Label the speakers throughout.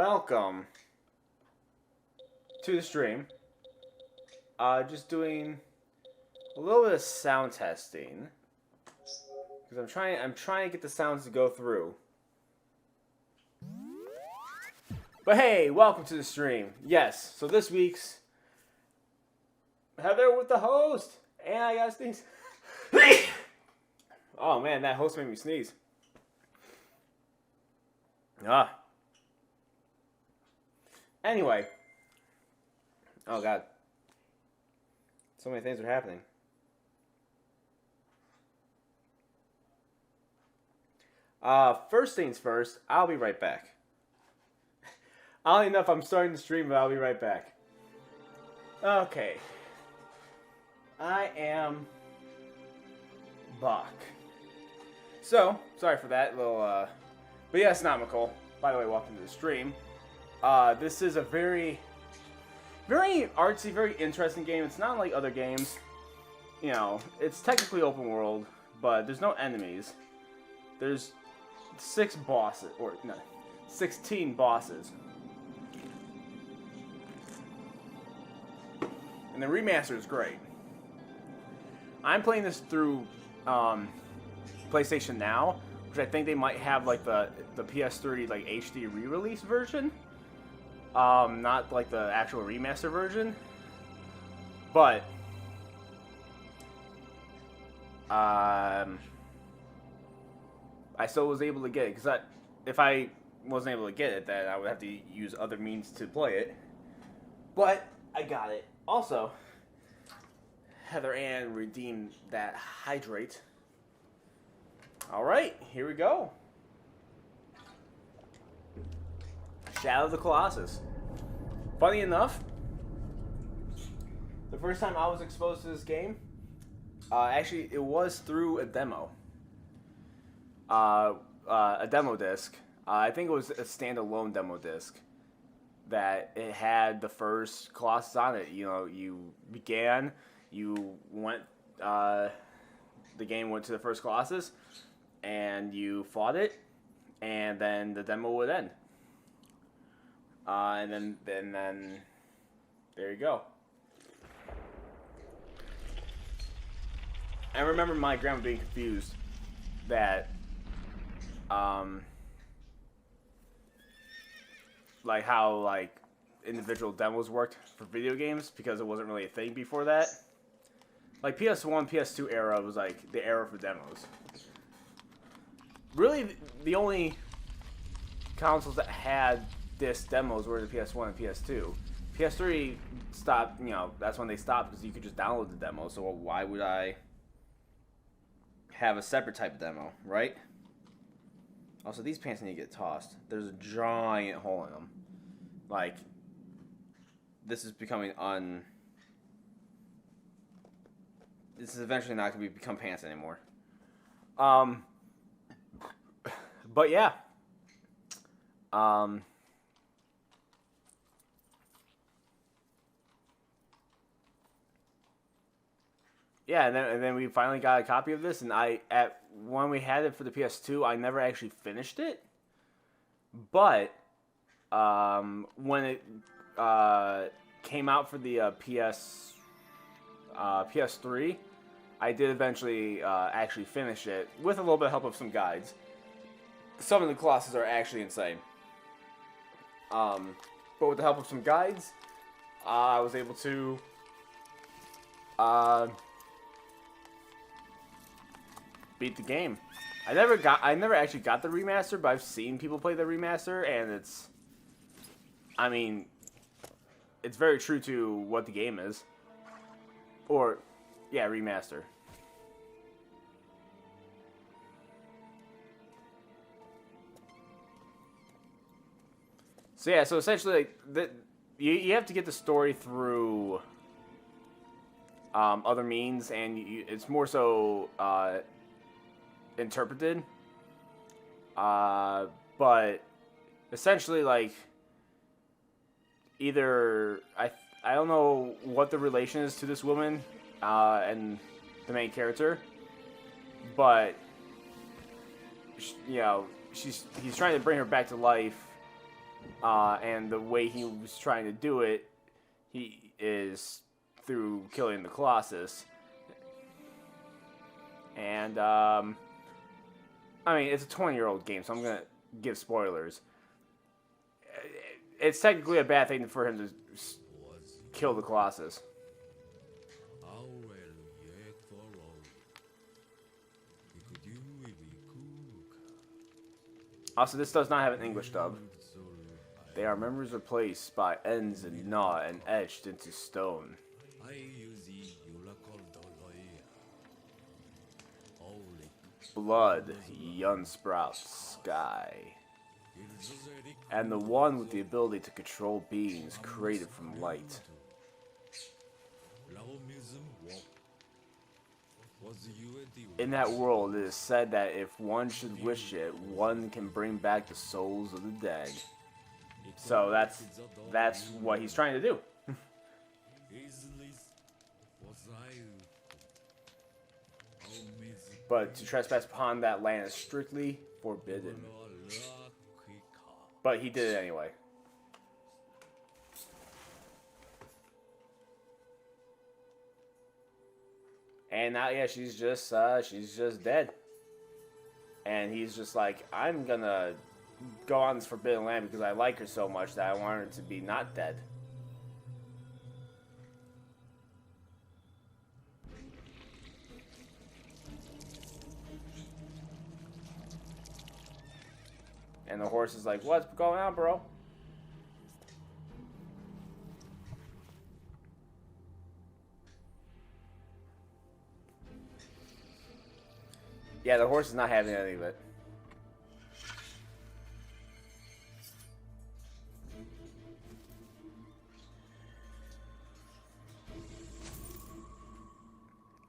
Speaker 1: welcome to the stream. Just doing a little bit of sound testing because I'm trying to get the sounds to go through. But hey, welcome to the stream. Yes, so this week's Heather with the host, and I gotta sneeze. Oh man, that host made me sneeze. Anyway. Oh god. So many things are happening. First things first, I'll be right back. I don't even know if I'm starting the stream, but I'll be right back. Okay. I am back. So, sorry for that little, but yes, Nomical. By the way, welcome to the stream. This is a very artsy, very interesting game. It's not like other games. You know, it's technically open world, but there's no enemies. There's 16 bosses. And the remaster is great. I'm playing this through PlayStation Now, which I think they might have like the PS3 like HD re-release version. Not like the actual remaster version. But I still was able to get it, because if I wasn't able to get it, then I would have to use other means to play it. But I got it. Also, Heather Ann redeemed that hydrate. Alright, here we go. Shadow of the Colossus. Funny enough, the first time I was exposed to this game, actually it was through a demo. A demo disc. I think it was a standalone demo disc that it had the first Colossus on it. You know, you went, the game went to the first Colossus, and you fought it, and then the demo would end. And then there you go. I remember my grandma being confused that, like how like individual demos worked for video games, because it wasn't really a thing before that. Like PS1, PS2 era was like the era for demos. Really, the only consoles that had disc demos were the PS1 and PS2. PS3 stopped, you know, that's when they stopped, because you could just download the demo, so why would I have a separate type of demo, right? Also, these pants need to get tossed. There's a giant hole in them. Like, this is becoming this is eventually not going to become pants anymore. But yeah. Yeah, and then we finally got a copy of this, and when we had it for the PS2, I never actually finished it. But when it came out for the PS3, I did eventually actually finish it with a little bit of help of some guides. Some of the Colossus are actually insane. But with the help of some guides, I was able to beat the game. I never actually got the remaster, but I've seen people play the remaster, and it's very true to what the game is. Or, yeah, remaster. So yeah, so essentially, you have to get the story through other means, and it's more so interpreted. But essentially, like, either I don't know what the relation is to this woman and the main character, but you know, he's trying to bring her back to life And the way he was trying to do it, he is through killing the Colossus. And I mean, it's a 20-year-old game, so I'm gonna give spoilers. It's technically a bad thing for him to kill the Colossus. Also, this does not have an English dub. They are members replaced by N's and Na and etched into stone. Blood, Yun Sprouts, Sky. And the one with the ability to control beings created from light. In that world, it is said that if one should wish it, one can bring back the souls of the dead. So that's what he's trying to do. But to trespass upon that land is strictly forbidden. But he did it anyway. And now, yeah, she's just dead. And he's just like, I'm gonna go on this forbidden land because I like her so much that I want her to be not dead. And the horse is like, what's going on, bro? Yeah, the horse is not having any of it.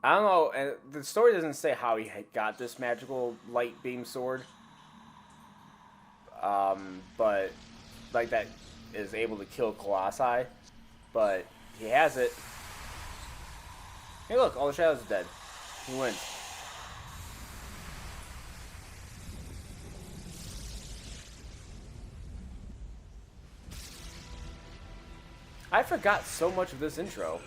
Speaker 1: I don't know, and the story doesn't say how he got this magical light beam sword. But like that is able to kill Colossi, but he has it. Hey, look, all the shadows are dead. He wins. I forgot so much of this intro.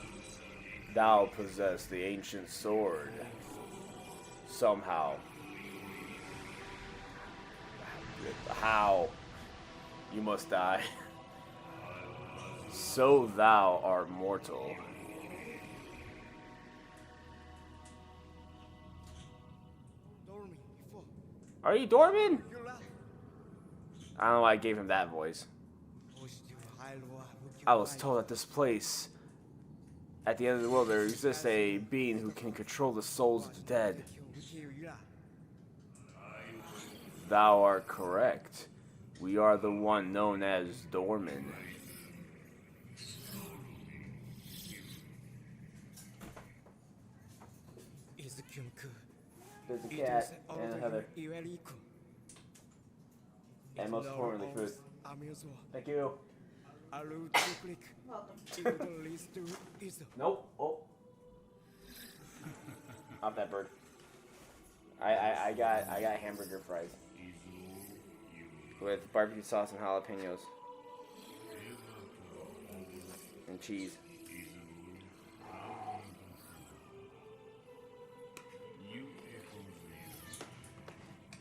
Speaker 1: Thou possess the ancient sword. Somehow. How? You must die. So thou art mortal. Are you Dorman? I don't know why I gave him that voice. I was told at this place, at the end of the world, there exists a being who can control the souls of the dead. Thou art correct. We are the one known as Dorman. There's a cat and a heather. And most importantly, food. Thank you. Nope. Oh. Off that bird. I got hamburger fries with barbecue sauce and jalapenos and cheese.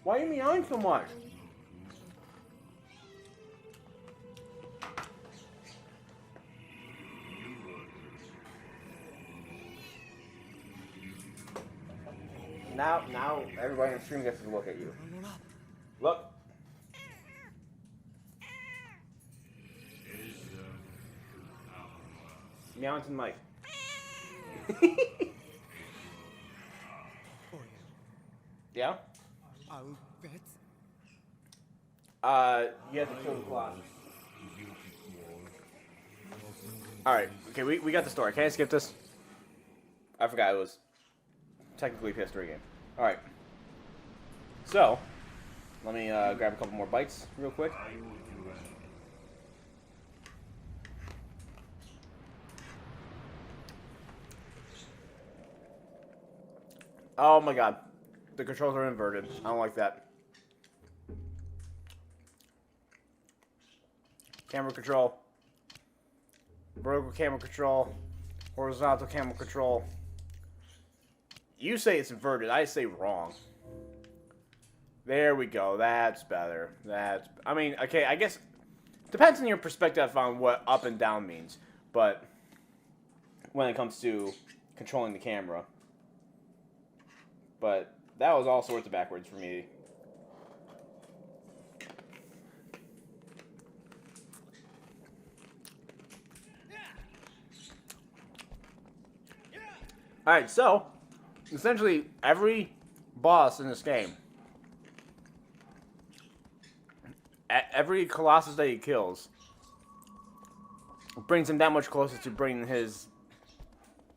Speaker 1: Why are you meowing so much? Now everybody in the stream gets to look at you. Look. Meow into the mic. Yeah? You have to kill the Colossus. Alright, okay, we got the story. Can I skip this? I forgot it was technically a PS3 game. Alright. So, let me grab a couple more bites real quick. Oh my god. The controls are inverted. I don't like that. Camera control. Vertical camera control. Horizontal camera control. You say it's inverted. I say wrong. There we go. That's better. I mean, okay, I guess... Depends on your perspective on what up and down means. But... when it comes to controlling the camera. But that was all sorts of backwards for me. Alright, so, essentially, every boss in this game, every Colossus that he kills, brings him that much closer to bringing his,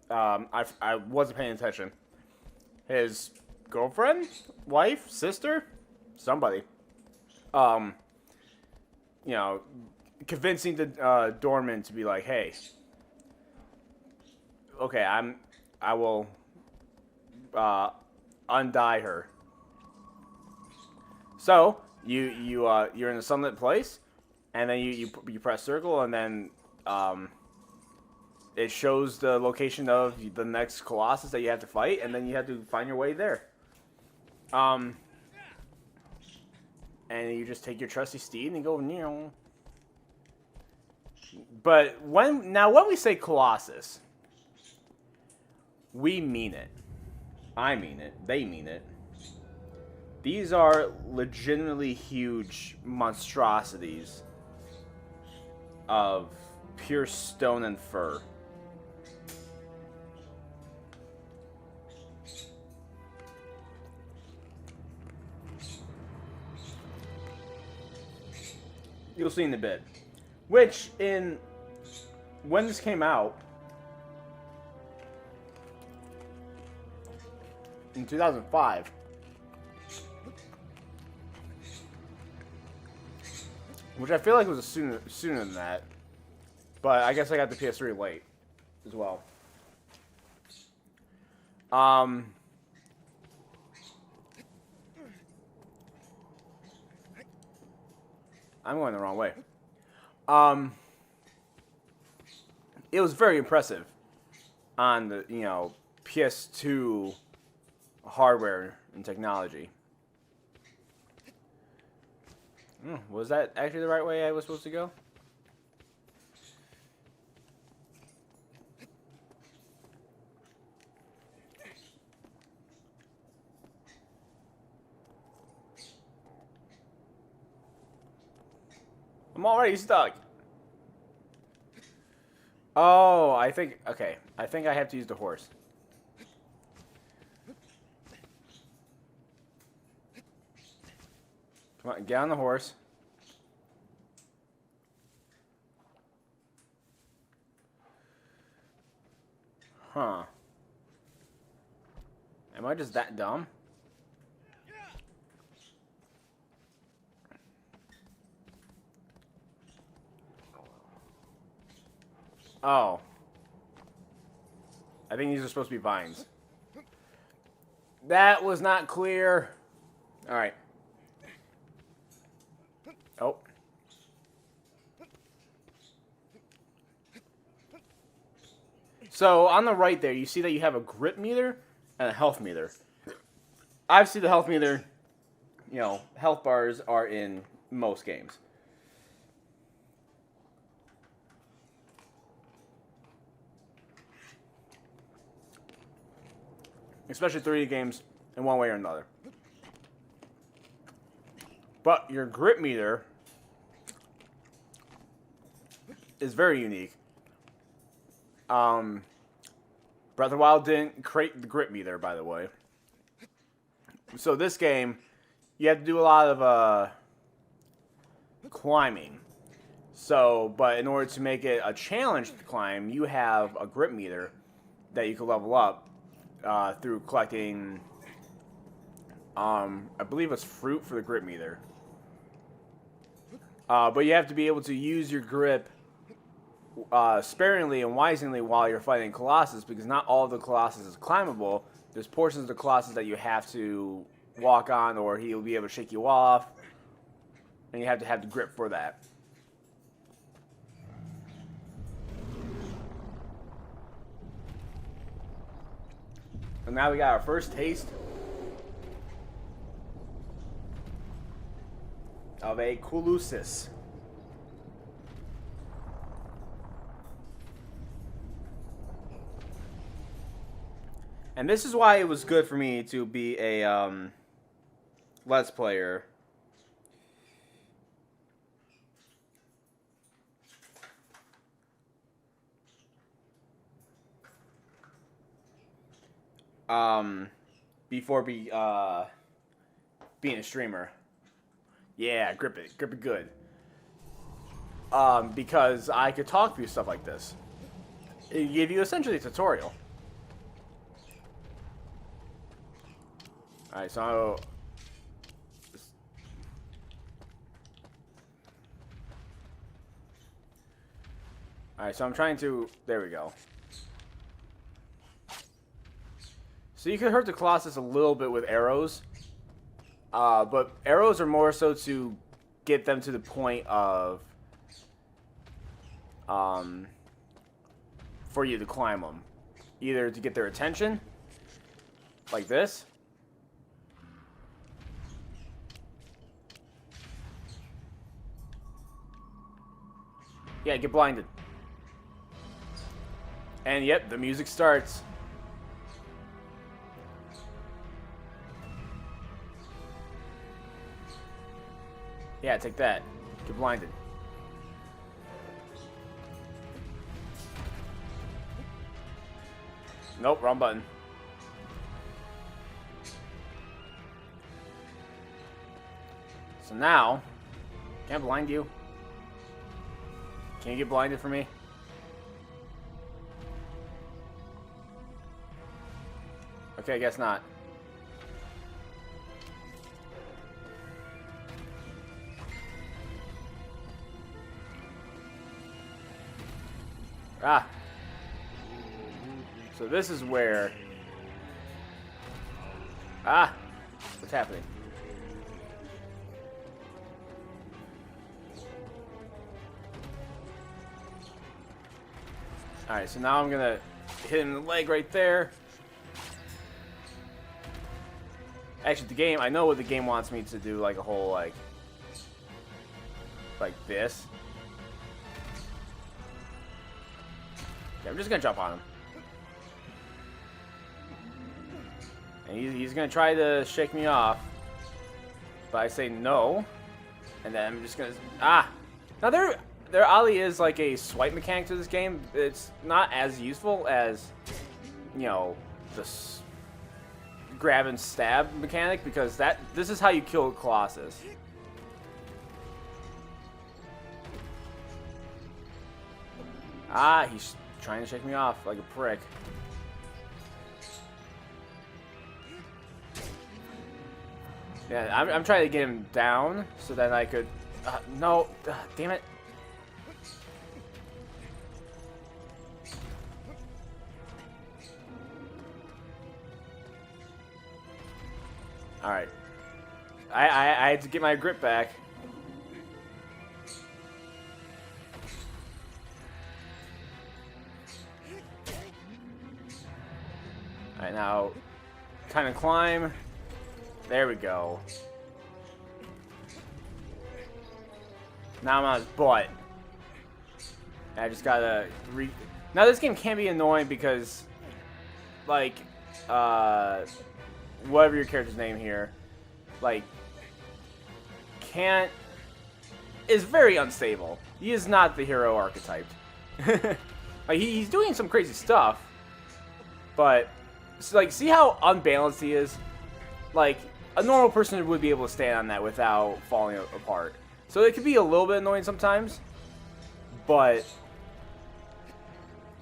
Speaker 1: I wasn't paying attention, his girlfriend, wife, sister, somebody, you know, convincing the doorman to be like, hey, okay, I will undie her. So you're in a sunlit place, and then you press circle, and then it shows the location of the next Colossus that you have to fight, and then you have to find your way there. And you just take your trusty steed and go near. But when we say Colossus, we mean it. I mean it. They mean it. These are legitimately huge monstrosities of pure stone and fur. You'll see in a bit. Which, when this came out, in 2005, which I feel like was sooner than that, but I guess I got the PS3 late as well. I'm going the wrong way. It was very impressive on the, PS2 hardware and technology. Was that actually the right way I was supposed to go? I'm already stuck. Oh, okay. I think I have to use the horse. Come on, get on the horse. Huh. Am I just that dumb? Oh. I think these are supposed to be vines. That was not clear. Alright. Oh. So, on the right there, you see that you have a grip meter and a health meter. Obviously, the health meter, health bars are in most games. Especially 3D games in one way or another. But your grip meter is very unique. Breath of the Wild didn't create the grip meter, by the way. So this game, you have to do a lot of climbing. So, but in order to make it a challenge to climb, you have a grip meter that you can level up through collecting, I believe it's fruit for the grip meter. But you have to be able to use your grip sparingly and wisely while you're fighting Colossus, because not all of the Colossus is climbable. There's portions of the Colossus that you have to walk on, or he'll be able to shake you off, and you have to have the grip for that. And now we got our first taste of a Colossus. And this is why it was good for me to be a Let's Player. Before being a streamer. Yeah, grip it good. Because I could talk through stuff like this. It gave you essentially a tutorial. Alright, so... Alright, so I'm trying to... There we go. So you can hurt the Colossus a little bit with arrows. But arrows are more so to get them to the point of... for you to climb them. Either to get their attention, like this. Yeah, get blinded. And yep, the music starts. Yeah, take that. Get blinded. Nope, wrong button. So now, can I blind you? Can you get blinded for me? Okay, I guess not. Ah. So this is where... Ah! What's happening? Alright, so now I'm gonna hit him in the leg right there. Actually, the game... I know what the game wants me to do, like a whole, like this. Okay, I'm just gonna jump on him. And he's gonna try to shake me off, but I say no, and then I'm just gonna Now there oddly is like a swipe mechanic to this game. It's not as useful as, you know, the grab and stab mechanic, because this is how you kill Colossus. He's trying to shake me off like a prick. Yeah, I'm trying to get him down so that I could... no, damn it. Alright. I had to get my grip back. Alright, now kind of climb. There we go. Now I'm on his butt. I just gotta Now this game can be annoying because, like, whatever your character's name here, like, is very unstable. He is not the hero archetype. Like, he's doing some crazy stuff, but, like, see how unbalanced he is? Like, a normal person would be able to stand on that without falling apart. So it could be a little bit annoying sometimes, but...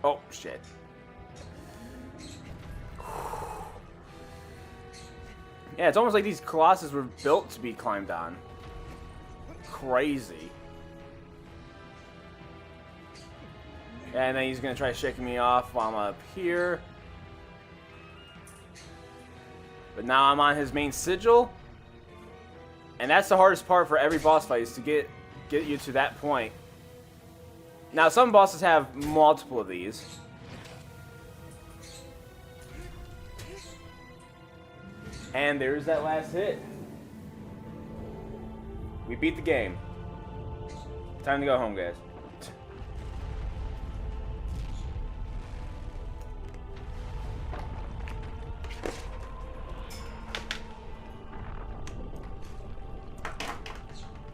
Speaker 1: Oh, shit. Yeah, it's almost like these Colossus were built to be climbed on. Crazy. And then he's going to try shaking me off while I'm up here. But now I'm on his main sigil. And that's the hardest part for every boss fight, is to get you to that point. Now, some bosses have multiple of these. And there's that last hit. We beat the game. Time to go home, guys.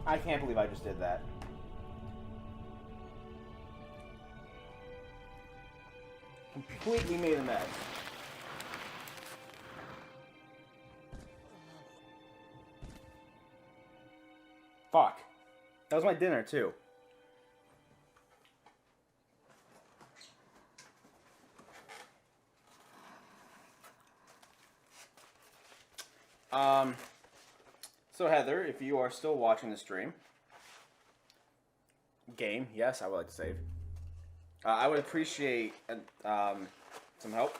Speaker 1: I can't believe I just did that. Completely made a mess. Fuck. That was my dinner, too. So Heather, if you are still watching the stream, game, yes, I would like to save. I would appreciate some help.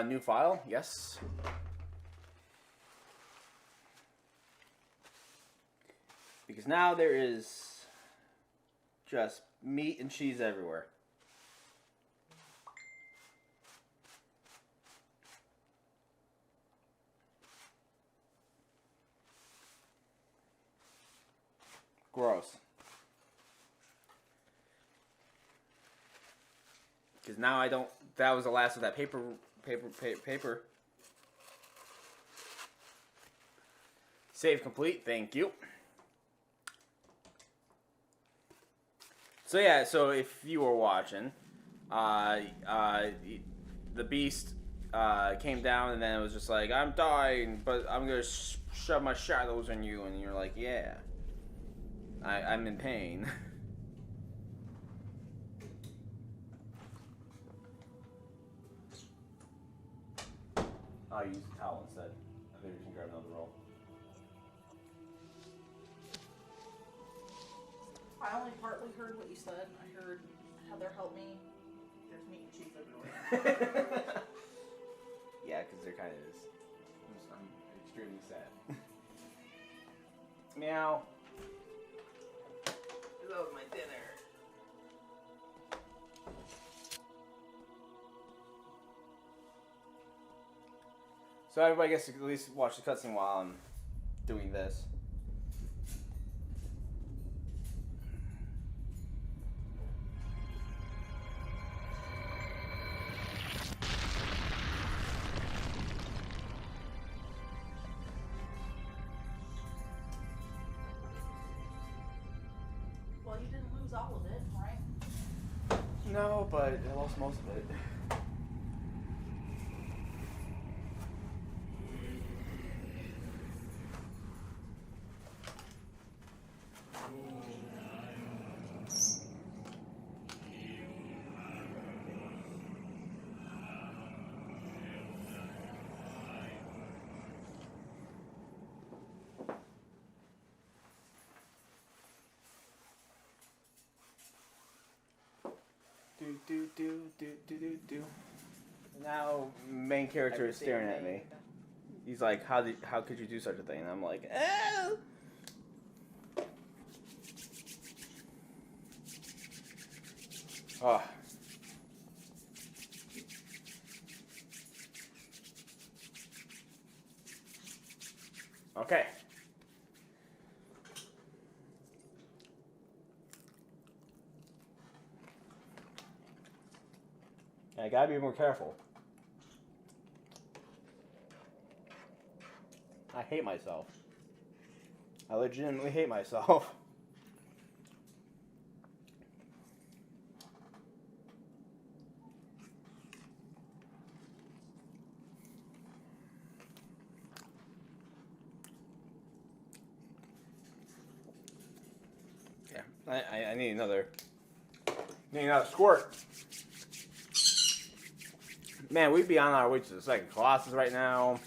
Speaker 1: New file, yes. Because now there is just meat and cheese everywhere. Gross. Because now I don't. That was the last of that paper. Save complete. Thank you. So yeah. So if you were watching, the beast came down and then it was just like, I'm dying, but I'm gonna shove my shadows on you, and you're like, yeah. I'm in pain. I'll use the towel instead. I think we can grab another roll.
Speaker 2: I only partly heard what you said. I heard Heather help me. There's meat and cheese everywhere.
Speaker 1: Yeah, because there kind of is. I'm extremely sad. Meow. That was my dinner. So everybody gets to at least watch the cutscene while I'm doing this.
Speaker 2: Well, you didn't lose all of it, right?
Speaker 1: No, but I lost most of it. Do. Now, main character is staring at me. He's like, how could you do such a thing? And I'm like, oh. Oh. Okay. I gotta be more careful. I hate myself. I legitimately hate myself. Yeah, I need another. Need another squirt. Man, we'd be on our way to the second Colossus right now.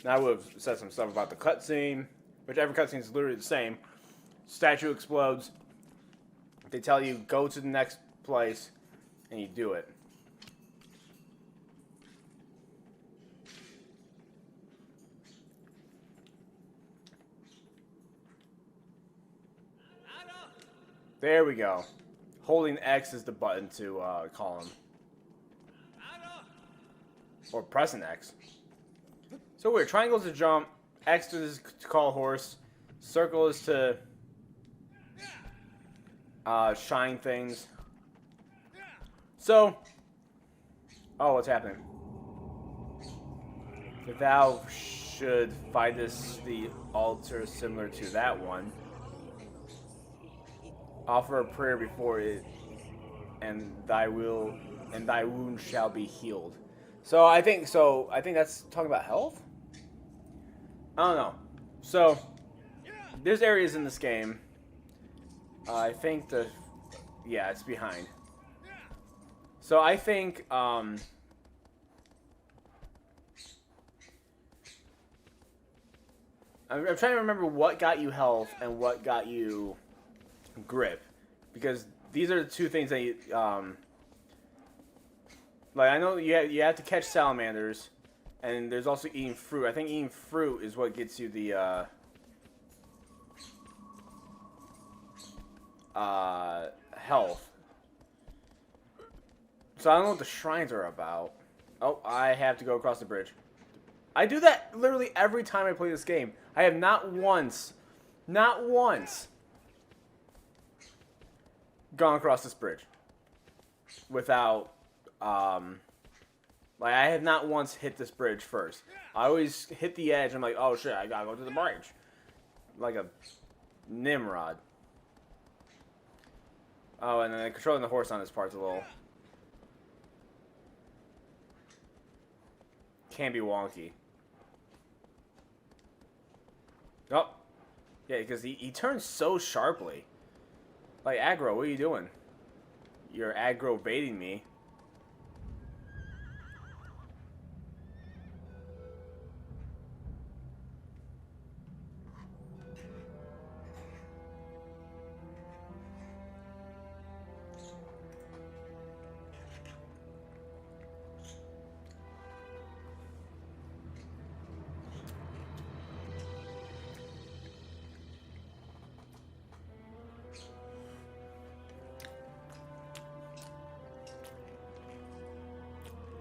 Speaker 1: Now I would have said some stuff about the cutscene, which every cutscene is literally the same. Statue explodes. They tell you, go to the next place, and you do it. There we go. Holding X is the button to call him. Or pressing X. So weird. Triangle is to jump. X is to call a horse. Circle is to shine things. So, oh, what's happening? Thou should find this the altar similar to that one. Offer a prayer before it, and thy wound shall be healed. So I think that's talking about health. I don't know. So there's areas in this game. I think it's behind. So I think I'm trying to remember what got you health and what got you grip, because these are the two things that you, like I know you have to catch salamanders, and there's also eating fruit. I think eating fruit is what gets you the health. So I don't know what the shrines are about. Oh, I have to go across the bridge. I do that literally every time I play this game. I have not once gone across this bridge without, like I have not once hit this bridge first. I always hit the edge. I'm like, oh shit, I gotta go to the bridge. Like a Nimrod. Oh, and then controlling the horse on this part's a little... can be wonky. Oh. Yeah, because he turns so sharply. Like, aggro, what are you doing? You're aggro-baiting me.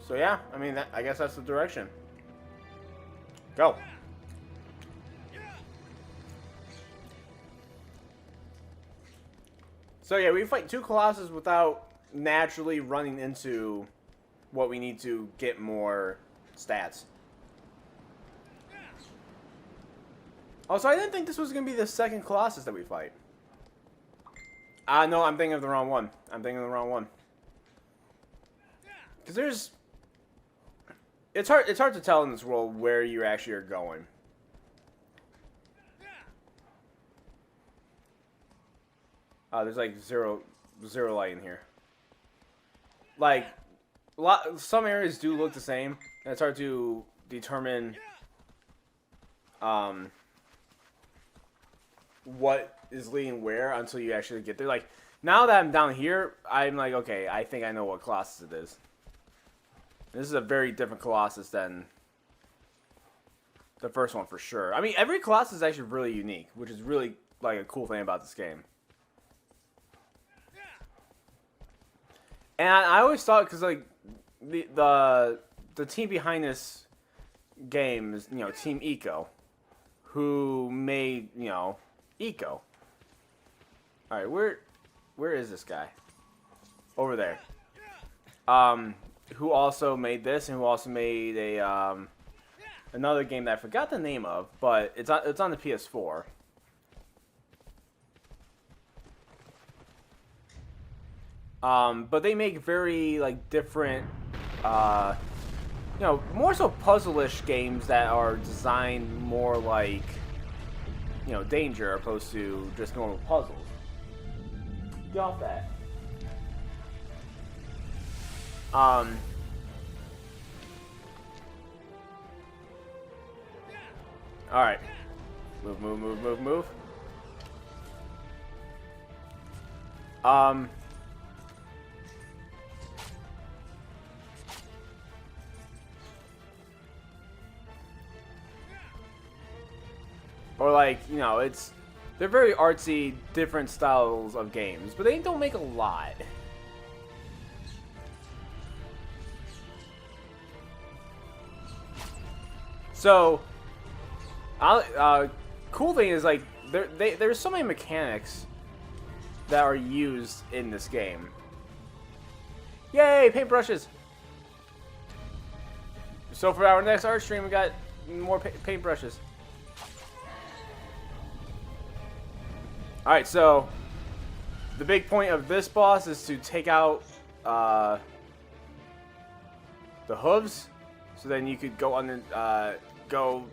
Speaker 1: So yeah, I mean, I guess that's the direction. Go. So yeah, we fight two Colossus without naturally running into what we need to get more stats. Oh, so I didn't think this was going to be the second Colossus that we fight. No, I'm thinking of the wrong one. Because there's... It's hard to tell in this world where you actually are going. There's like zero light in here. Like, some areas do look the same, and it's hard to determine what is leading where until you actually get there. Like, now that I'm down here, I'm like, okay, I think I know what Colossus it is. This is a very different Colossus than the first one for sure. I mean, every Colossus is actually really unique, which is really like a cool thing about this game. And I always thought, because like the team behind this game is, you know, Team Eco, who made, you know, Eco. All right, where is this guy? Over there. Who also made this, and who also made a another game that I forgot the name of, but it's on the PS4. But they make very like different, you know, more so puzzle-ish games that are designed more like, you know, Danger opposed to just normal puzzles. Get off that. Alright. Move. Or like, you know, they're very artsy, different styles of games, but they don't make a lot. So, cool thing is like there's so many mechanics that are used in this game. Yay, paintbrushes! So for our next art stream, we got more paintbrushes. All right, so the big point of this boss is to take out the hooves, so then you could go under, go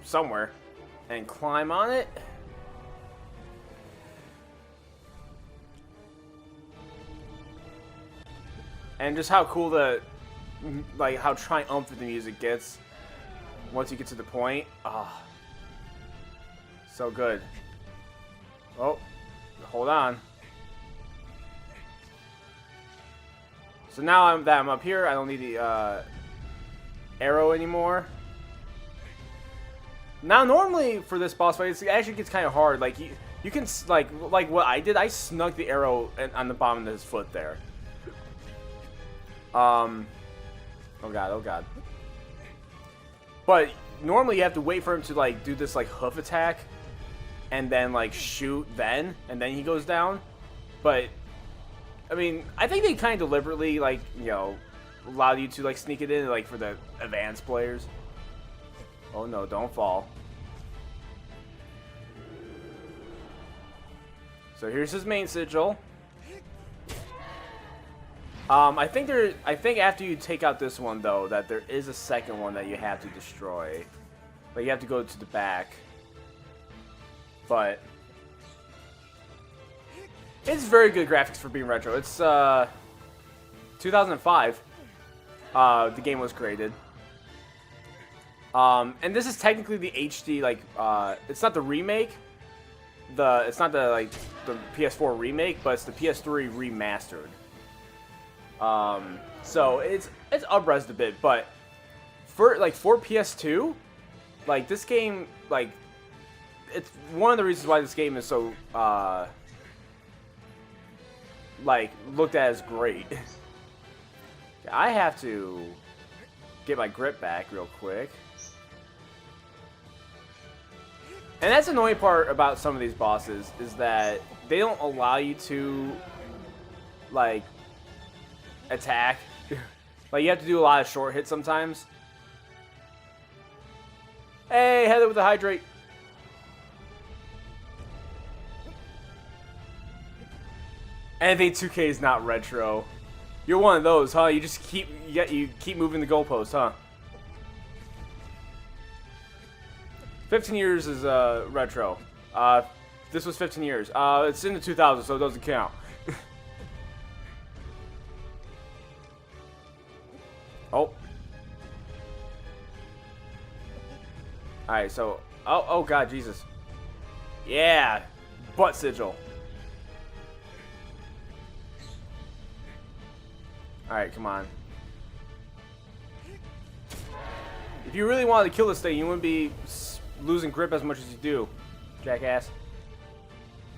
Speaker 1: somewhere and climb on it. And just how cool like how triumphant the music gets once you get to the point. Ah, so good. Oh, hold on. So now I'm up here, I don't need the arrow anymore. Now normally for this boss fight, it actually gets kind of hard. Like you can like what I did, I snuck the arrow on the bottom of his foot there. Oh god. But normally you have to wait for him to like do this like hoof attack and then like shoot and then he goes down. But I mean, I think they kind of deliberately like, you know, allowed you to like sneak it in like for the advanced players. Oh no, don't fall. So here's his main sigil. I think after you take out this one though, that there is a second one that you have to destroy. Like you have to go to the back. But it's very good graphics for being retro. It's 2005. The game was created. And this is technically the HD, like it's not the remake. It's not the like the PS4 remake, but it's the PS3 remastered. So it's up-resed a bit, but for PS2, like this game, like it's one of the reasons why this game is so like looked at as great. I have to get my grip back real quick. And that's the annoying part about some of these bosses is that they don't allow you to like attack. Like you have to do a lot of short hits sometimes. Hey, Heather with the hydrate. Anything 2K is not retro. You're one of those, huh? You just keep moving the goalposts, huh? 15 years is retro. This was 15 years. It's in the 2000s, so it doesn't count. Oh. Alright, so... Oh, God, Jesus. Yeah! Butt sigil. Alright, come on. If you really wanted to kill this thing, you wouldn't be losing grip as much as you do, jackass.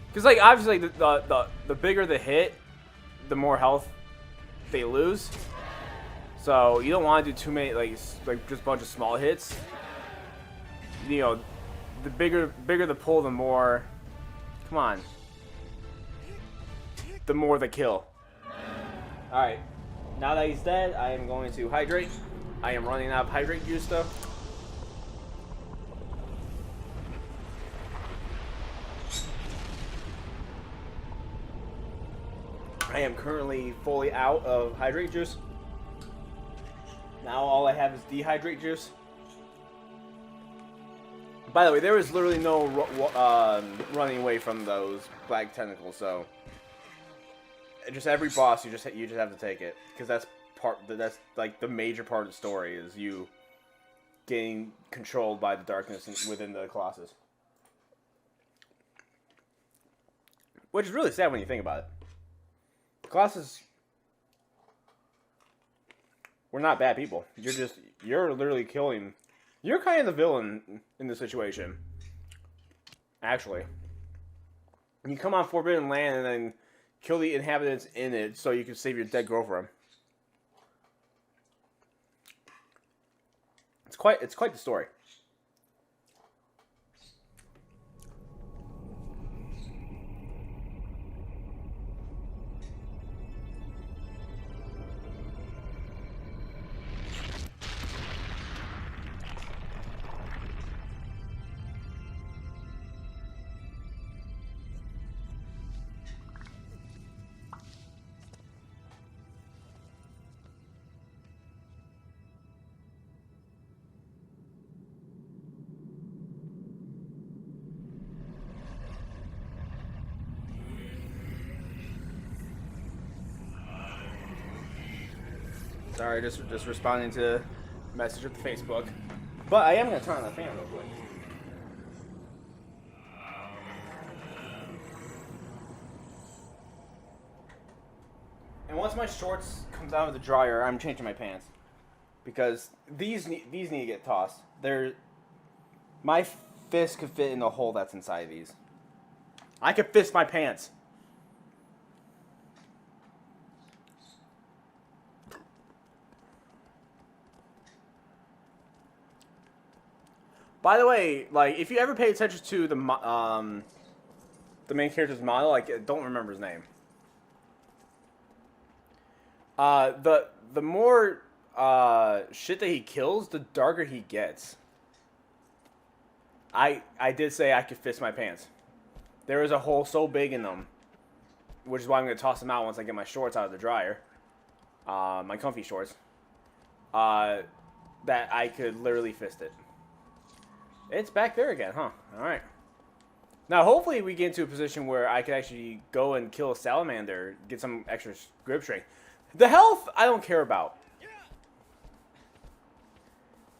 Speaker 1: Because, like, obviously, the bigger the hit, the more health they lose. So you don't want to do too many, like just a bunch of small hits. You know, the bigger the pull, the more. Come on. The more the kill. All right. Now that he's dead, I am going to hydrate. I am running out of hydrate juice though. I am currently fully out of hydrate juice. Now all I have is dehydrate juice. By the way, there is literally no running away from those black tentacles. So just every boss, you just have to take it, because that's like the major part of the story is you getting controlled by the darkness within the Colossus. Which is really sad when you think about it. Colossus, we're not bad people. You're literally killing. You're kind of the villain in this situation. Actually. You come on Forbidden Land and then kill the inhabitants in it so you can save your dead girlfriend. It's quite the story. Sorry, just responding to a message with Facebook. But I am gonna turn on the fan real quick. And once my shorts comes out of the dryer, I'm changing my pants because these need to get tossed. My fist could fit in the hole that's inside these. I could fist my pants. By the way, like if you ever pay attention to the main character's model, like I don't remember his name. The more shit that he kills, the darker he gets. I did say I could fist my pants. There is a hole so big in them, which is why I'm gonna toss them out once I get my shorts out of the dryer, my comfy shorts. That I could literally fist it. It's back there again, huh? All right. Now, hopefully, we get into a position where I can actually go and kill a salamander, get some extra grip strength. The health, I don't care about.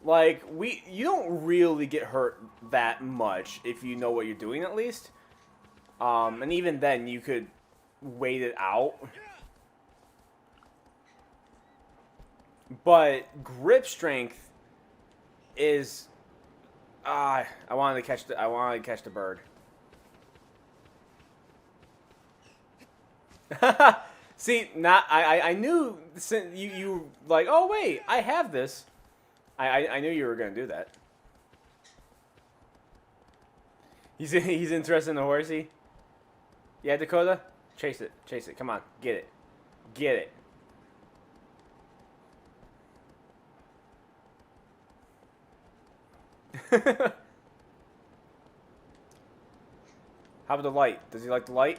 Speaker 1: Like, you don't really get hurt that much if you know what you're doing, at least. And even then, you could wait it out. But grip strength is... I wanted to catch the bird. See, I knew you like, oh wait, I have this. I knew you were gonna do that. He's interested in the horsey. Yeah, Dakota, chase it, come on, get it. How about the light? Does he like the light?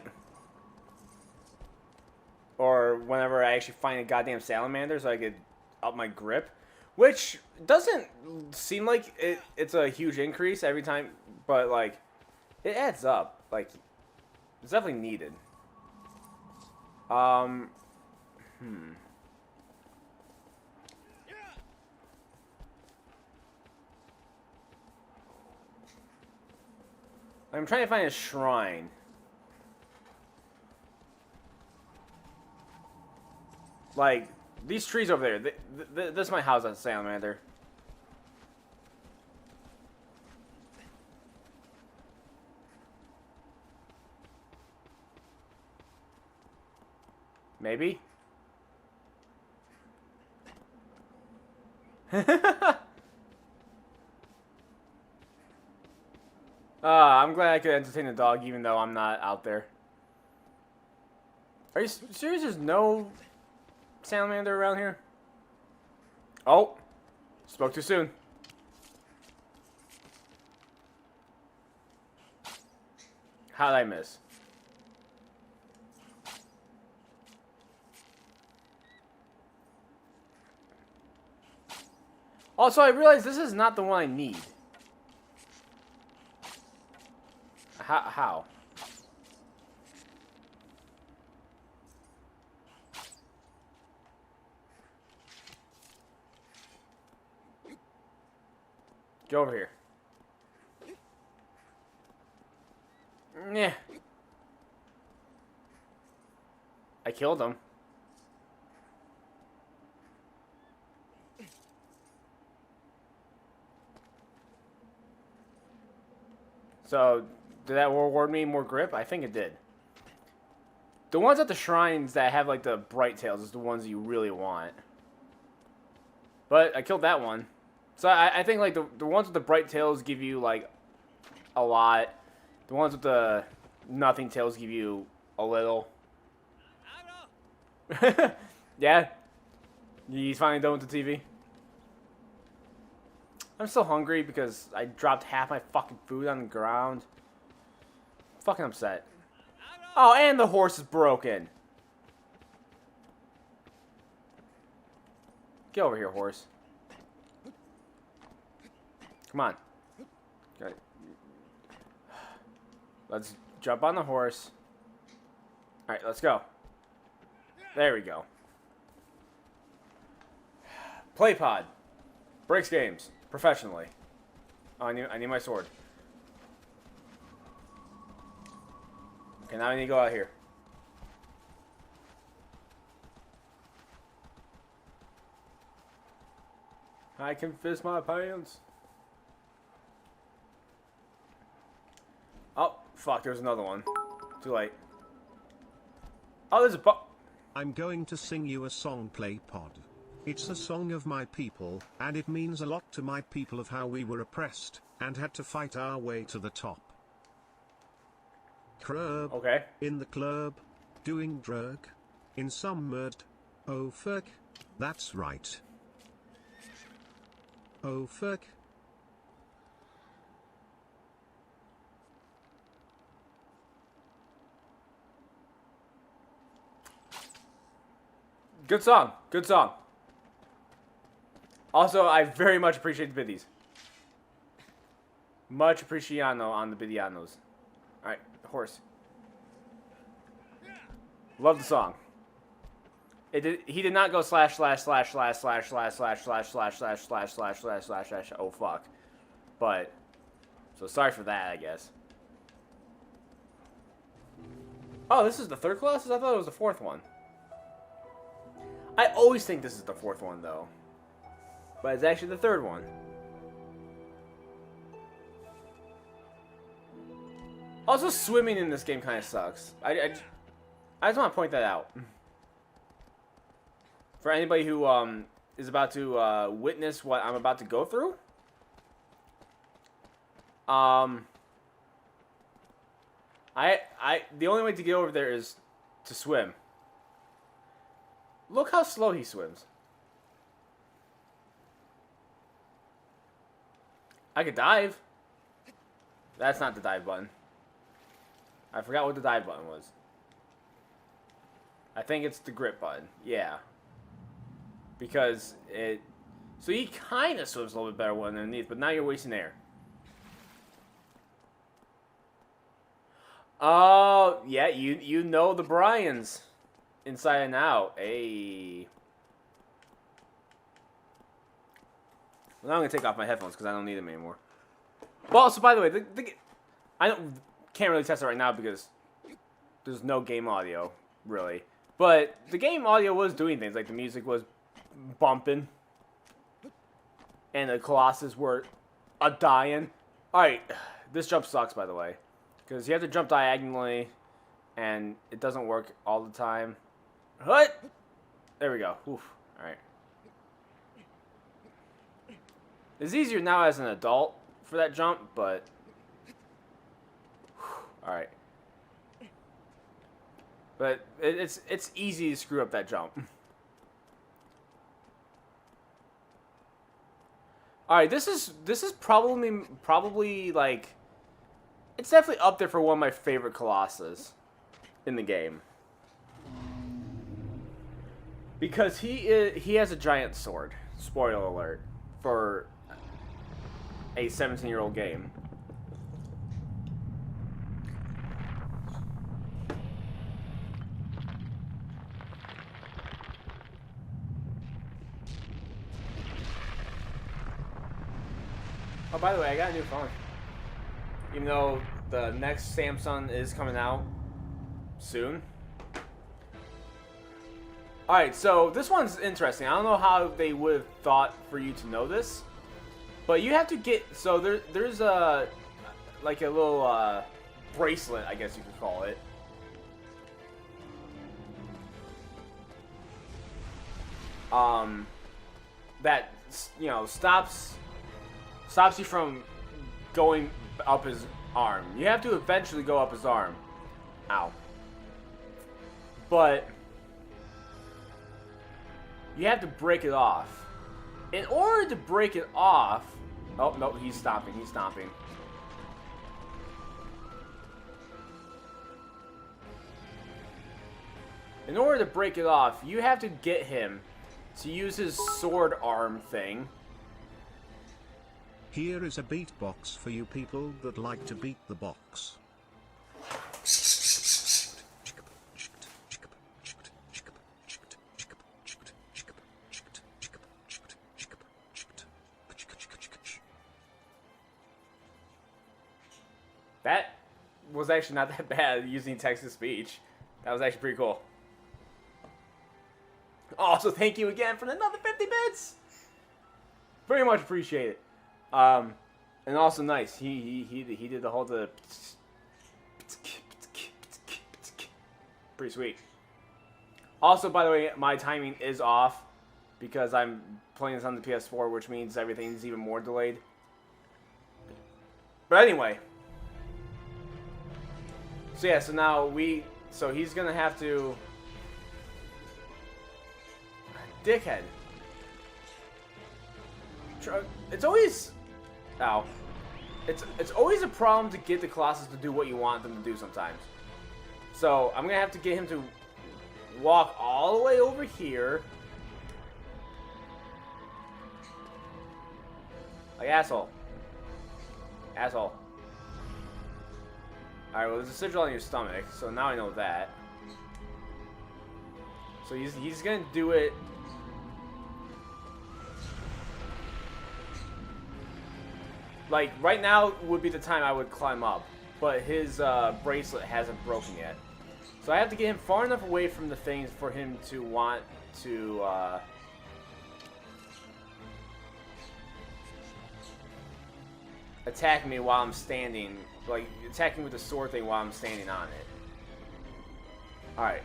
Speaker 1: Or whenever I actually find a goddamn salamander so I could up my grip? Which doesn't seem like it's a huge increase every time, but like, it adds up. Like, it's definitely needed. I'm trying to find a shrine. Like, these trees over there. This is my house as a salamander. Maybe? I'm glad I could entertain the dog even though I'm not out there. Are you serious? There's no salamander around here? Oh, spoke too soon. How did I miss? Also, I realized this is not the one I need. How? Get over here. Yeah. I killed him. So, did that reward me more grip? I think it did. The ones at the shrines that have, like, the bright tails is the ones you really want. But I killed that one. So, I think, like, the ones with the bright tails give you, like, a lot. The ones with the nothing tails give you a little. Yeah? He's finally done with the TV? I'm still hungry because I dropped half my fucking food on the ground. I'm fucking upset. Oh, and the horse is broken. Get over here, horse. Come on. Okay. Let's jump on the horse. Alright, let's go. There we go. PlayPod. Breaks games. Professionally. Oh, I need my sword. Okay, now I need to go out here. I can fist my pants. Oh, fuck, there's another one. Too late. Oh, there's a
Speaker 3: I'm going to sing you a song, PlayPod. It's a song of my people, and it means a lot to my people of how we were oppressed, and had to fight our way to the top. Crub.
Speaker 1: Okay.
Speaker 3: In the club. Doing drug. In some murd. Oh fuck. That's right. Oh fuck.
Speaker 1: Good song. Good song. Also, I very much appreciate the biddies. Much appreciano on the bidianos. Alright, horse. Love the song. He did not go slash slash slash slash slash slash slash slash slash slash slash slash slash slash slash. Oh fuck. But so sorry for that, I guess. Oh, this is the third Colossus? I thought it was the fourth one. I always think this is the fourth one though. But it's actually the third one. Also, swimming in this game kind of sucks. I just want to point that out. For anybody who is about to witness what I'm about to go through. The only way to get over there is to swim. Look how slow he swims. I could dive. That's not the dive button. I forgot what the dive button was. I think it's the grip button. Yeah. Because it... So he kind of swims a little bit better when underneath, but now you're wasting air. Oh, yeah, you know the Bryans. Inside and out. Hey. Well, now I'm going to take off my headphones because I don't need them anymore. Well, so by the way, can't really test it right now because there's no game audio, really. But the game audio was doing things, like the music was bumping. And the Colossus were a-dying. Alright, this jump sucks, by the way. Because you have to jump diagonally, and it doesn't work all the time. What? There we go. Oof. Alright. It's easier now as an adult for that jump, but... Alright. But it's easy to screw up that jump. Alright, this is probably like... It's definitely up there for one of my favorite Colossus in the game. Because he has a giant sword. Spoiler alert. For a 17-year-old game. Oh, by the way, I got a new phone. Even though the next Samsung is coming out soon. Alright, so this one's interesting. I don't know how they would have thought for you to know this. But you have to get... So there's a... Like a little bracelet, I guess you could call it. That, you know, stops you from going up his arm. You have to eventually go up his arm. Ow. But you have to break it off. In order to break it off... Oh, no, he's stomping. He's stomping. In order to break it off, you have to get him to use his sword arm thing.
Speaker 3: Here is a beatbox for you people that like to beat the box.
Speaker 1: That was actually not that bad using text-to-speech. That was actually pretty cool. Also, thank you again for another 50 bits. Very much appreciate it. And also nice. He did the whole pretty sweet. Also, by the way, my timing is off because I'm playing this on the PS4, which means everything's even more delayed. But anyway. So yeah, so now he's gonna have to... Dickhead. It's always... Ow. It's always a problem to get the Colossus to do what you want them to do sometimes. So, I'm gonna have to get him to walk all the way over here. Like, asshole. Asshole. Alright, well, there's a sigil on your stomach, so now I know that. So he's gonna do it... Like, right now would be the time I would climb up, but his bracelet hasn't broken yet. So I have to get him far enough away from the things for him to want to... attack me while I'm standing, like, attack me with the sword thing while I'm standing on it. Alright.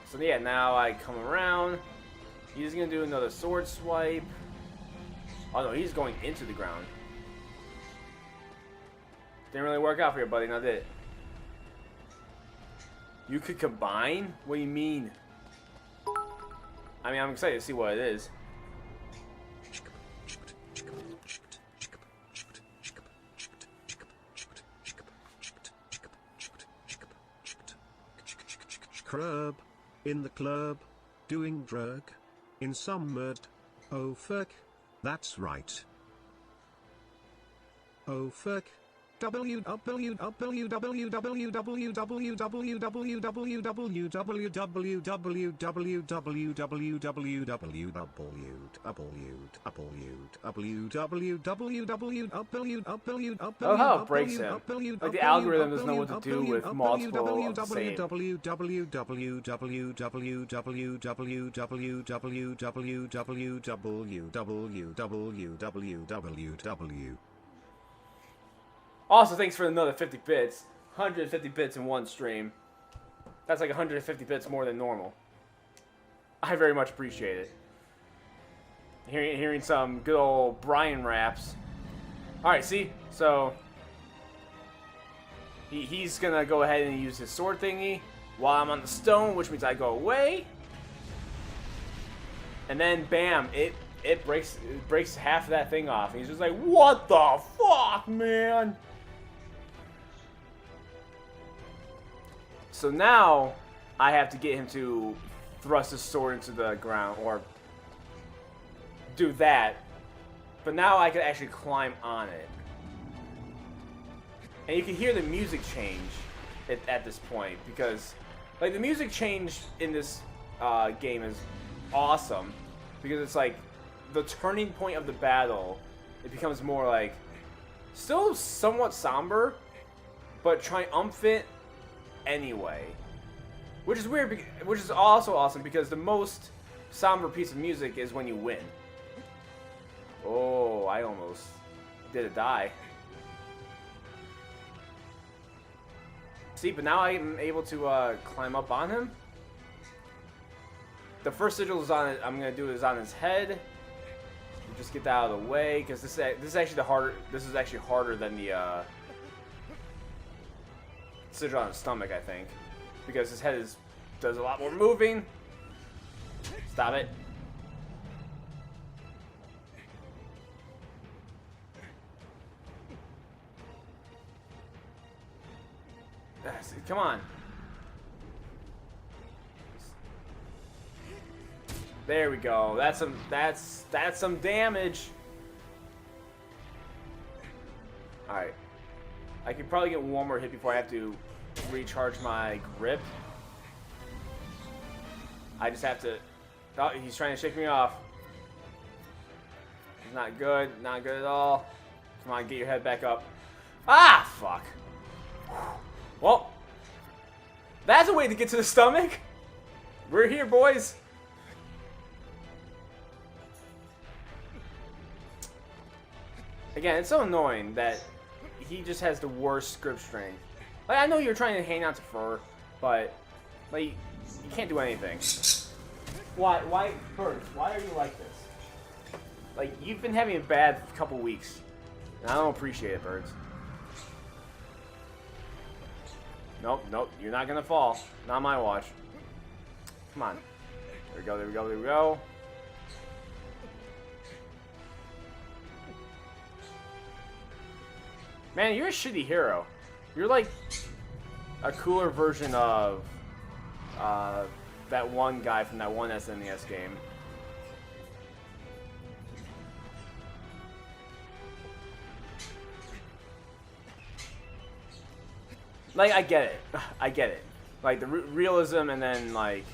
Speaker 1: So yeah, now I come around. He's gonna do another sword swipe. Oh no, he's going into the ground. Didn't really work out for you, buddy, now did it? You could combine? What do you mean? I mean, I'm excited to see what it is.
Speaker 3: Crub. In the club. Doing drug. In some mud. Oh fuck. That's right. Oh fuck.
Speaker 1: Oh, how it breaks him. Like the algorithm doesn't know what to do with multiple of the same. Also, thanks for another 50 bits. 150 bits in one stream. That's like 150 bits more than normal. I very much appreciate it. Hearing some good old Brian raps. Alright, see? So, he's gonna go ahead and use his sword thingy while I'm on the stone, which means I go away. And then, bam, it breaks half of that thing off. And he's just like, what the fuck, man? So now, I have to get him to thrust his sword into the ground, or do that. But now I can actually climb on it. And you can hear the music change at this point, because, like, the music change in this game is awesome, because it's like, the turning point of the battle, it becomes more like, still somewhat somber, but triumphant anyway. Which is weird, which is also awesome, because the most somber piece of music is when you win. Oh, I almost did a die. See, but now I'm able to climb up on him. The first sigil is on it. I'm gonna do is on his head. Just get that out of the way, because this is actually the harder. This is actually harder than the sigil on his stomach, I think, because his head does a lot more moving. Stop it. Come on. There we go. That's some damage. All right. I could probably get one more hit before I have to recharge my grip. I just have to... Oh, he's trying to shake me off. Not good. Not good at all. Come on, get your head back up. Ah, fuck. Well, that's a way to get to the stomach. We're here, boys. Again, it's so annoying that he just has the worst grip strength. Like, I know you're trying to hang on to fur, but like you can't do anything. Why, Birds? Why are you like this? Like, you've been having a bad couple weeks, and I don't appreciate it, Birds. Nope, nope, you're not gonna fall. Not my watch. Come on. There we go, there we go, there we go. Man, you're a shitty hero. You're like a cooler version of that one guy from that one SNES game. Like, I get it. I get it. Like, the realism and then, like...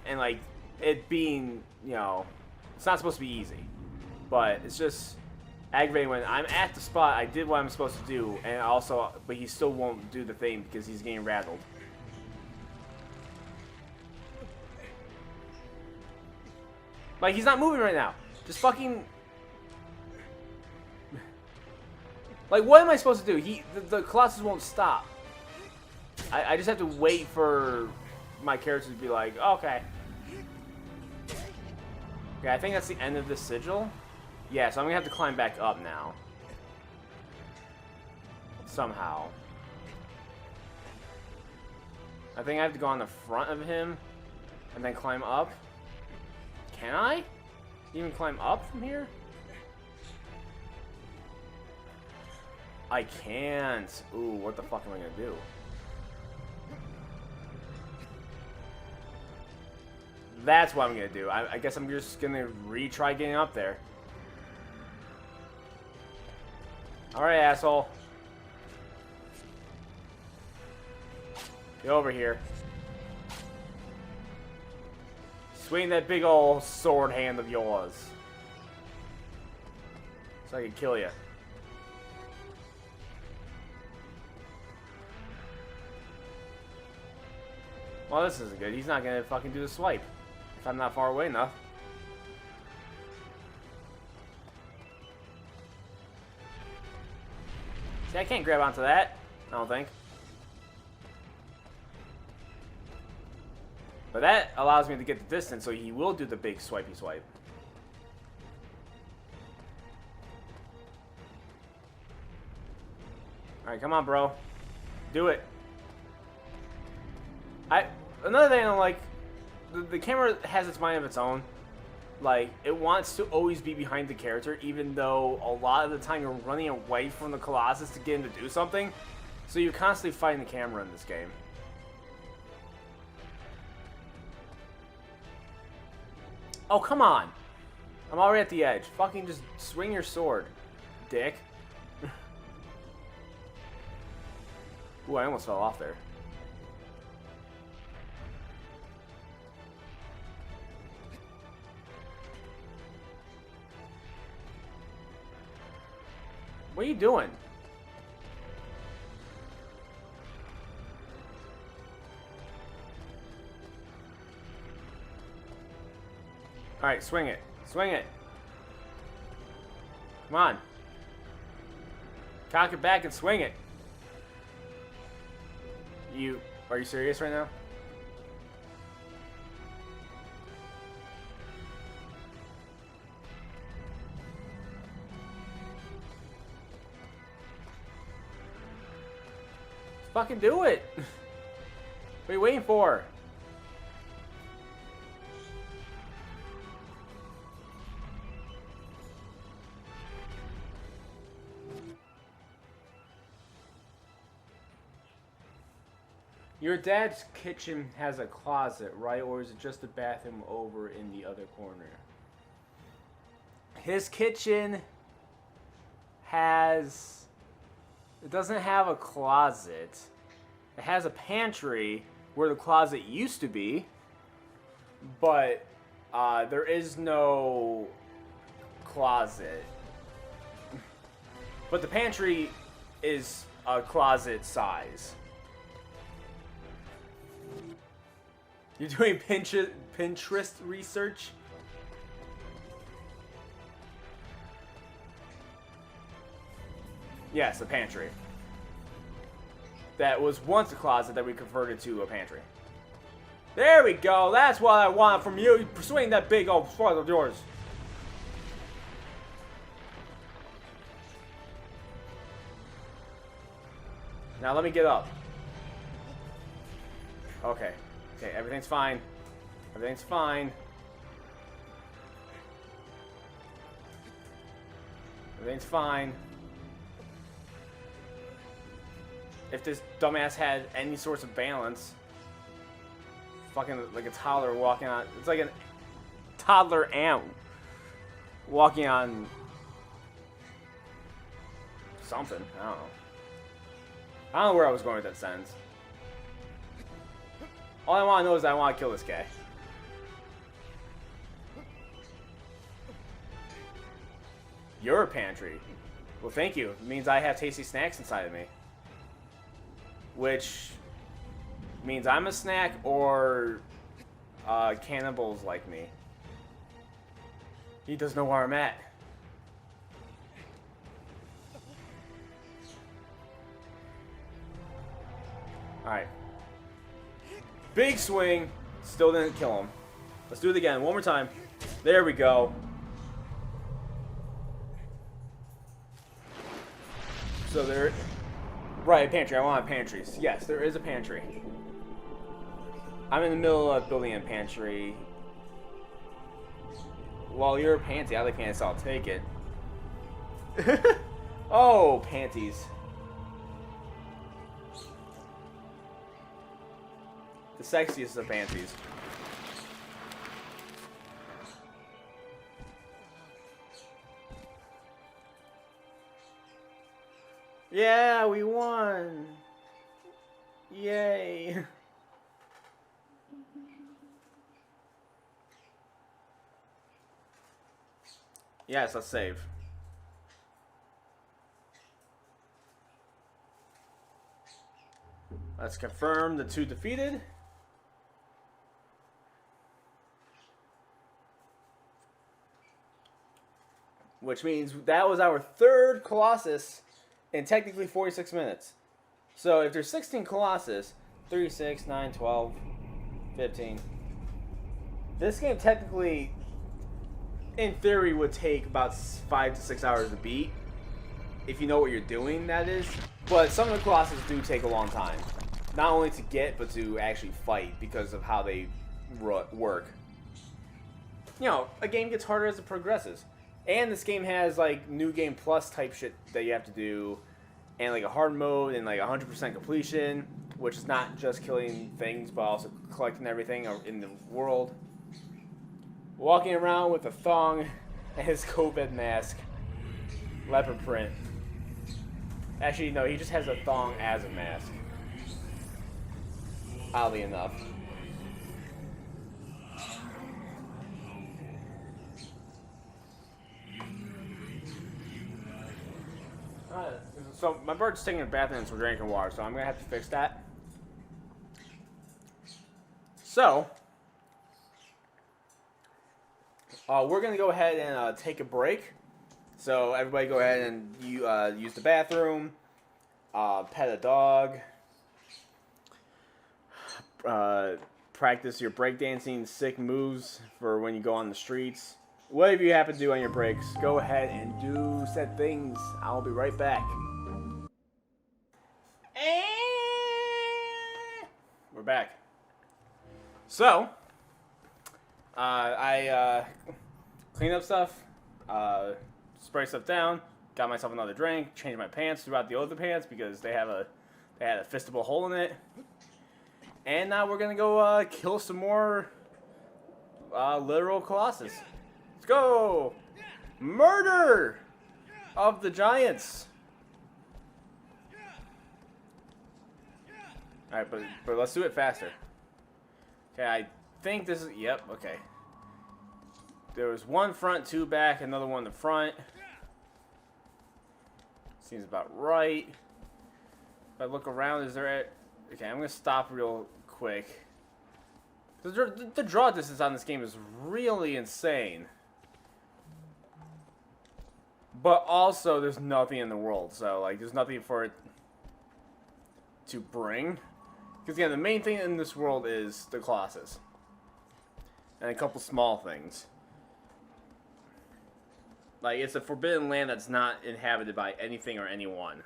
Speaker 1: And, like, it being, you know... It's not supposed to be easy. But it's just aggravating when I'm at the spot, I did what I'm supposed to do, and also... But he still won't do the thing because he's getting rattled. Like, he's not moving right now. Just fucking... Like, what am I supposed to do? The Colossus won't stop. I just have to wait for my character to be like, okay. Okay, I think that's the end of the sigil. Yeah, so I'm gonna have to climb back up now. Somehow. I think I have to go on the front of him and then climb up. Can I even climb up from here? I can't. Ooh, what the fuck am I gonna do? That's what I'm gonna do. I guess I'm just gonna retry getting up there. Alright, asshole. Get over here. Swing that big old sword hand of yours. So I can kill you. Well, this isn't good. He's not gonna fucking do the swipe. If I'm not far away enough. See, I can't grab onto that. I don't think. But that allows me to get the distance, so he will do the big swipey swipe. Alright, come on, bro. Do it. Another thing I don't like, the camera has its mind of its own. Like, it wants to always be behind the character, even though a lot of the time you're running away from the Colossus to get him to do something. So you're constantly fighting the camera in this game. Oh, come on. I'm already at the edge. Fucking just swing your sword, dick. Ooh, I almost fell off there. What are you doing? Alright, swing it. Swing it. Come on. Cock it back and swing it. Are you serious right now? Fucking do it! What are you waiting for? Your dad's kitchen has a closet, right? Or is it just a bathroom over in the other corner? His kitchen has... It doesn't have a closet. It has a pantry where the closet used to be. But there is no closet. But the pantry is a closet size. You're doing Pinterest research? Yes, a pantry. That was once a closet that we converted to a pantry. There we go. That's what I want from you. Pursuing that big old spot of yours. Now let me get up. Okay. Okay, everything's fine. Everything's fine. Everything's fine. If this dumbass had any sorts of balance. Fucking like a toddler walking on... It's like a toddler ant walking on... something. I don't know. I don't know where I was going with that sentence. All I want to know is I want to kill this guy. You're a pantry. Well, thank you. It means I have tasty snacks inside of me. Which means I'm a snack or cannibals like me. He doesn't know where I'm at. Alright. Big swing. Still didn't kill him. Let's do it again. One more time. There we go. So there... Right, pantry. I want pantries. Yes, there is a pantry. I'm in the middle of building a pantry. Well, you're a panty. I like pants, so I'll take it. Oh, panties. The sexiest of panties. Yeah, we won. Yay. Yes, let's save. Let's confirm the 2 defeated. Which means that was our 3rd Colossus in technically 46 minutes. So if there's 16 Colossus, 3, 6, 9, 12, 15. This game technically, in theory, would take about 5 to 6 hours to beat. If you know what you're doing, that is. But some of the Colossus do take a long time. Not only to get, but to actually fight because of how they work. You know, a game gets harder as it progresses. And this game has, like, New Game Plus type shit that you have to do. And, like, a hard mode and, like, 100% completion. Which is not just killing things, but also collecting everything in the world. Walking around with a thong and his COVID mask. Leopard print. Actually, no, he just has a thong as a mask. Oddly enough. So my bird's taking a bath and we're drinking water, so I'm gonna have to fix that. So we're gonna go ahead and take a break. So everybody go ahead and use the bathroom, pet a dog, practice your breakdancing sick moves for when you go on the streets. Whatever you happen to do on your breaks, go ahead and do said things. I'll be right back. We're back. So, I cleaned up stuff, sprayed stuff down, got myself another drink, changed my pants, threw out the other pants because they had a fistable hole in it. And now we're gonna go kill some more literal Colossus. Let's go! Murder of the giants. All right, but let's do it faster. Okay, I think this is yep. Okay. There was one front, 2 back, another one in the front. Seems about right. If I look around, is there okay, I'm gonna stop real quick. The draw distance on this game is really insane. But also, there's nothing in the world, so, like, there's nothing for it to bring. Because, again, the main thing in this world is the Colossus. And a couple small things. Like, it's a forbidden land that's not inhabited by anything or anyone.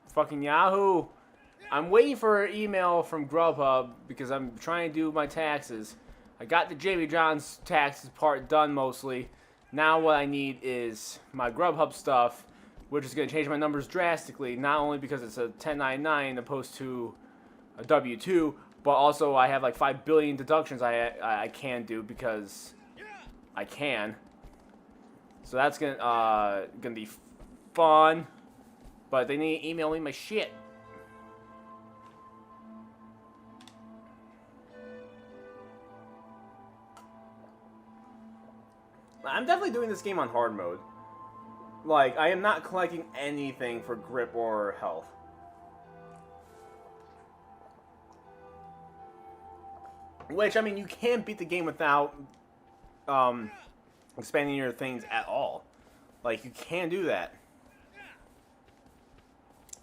Speaker 1: Fucking Yahoo! I'm waiting for an email from Grubhub because I'm trying to do my taxes. I got the Jamie John's taxes part done mostly. Now what I need is my Grubhub stuff, which is going to change my numbers drastically. Not only because it's a 1099 opposed to a W-2, but also I have like 5 billion deductions I can do because I can. So that's gonna be fun. But they need to email me my shit. I'm definitely doing this game on hard mode. Like, I am not collecting anything for grip or health. Which, I mean, you can't beat the game without expanding your things at all. Like, you can do that.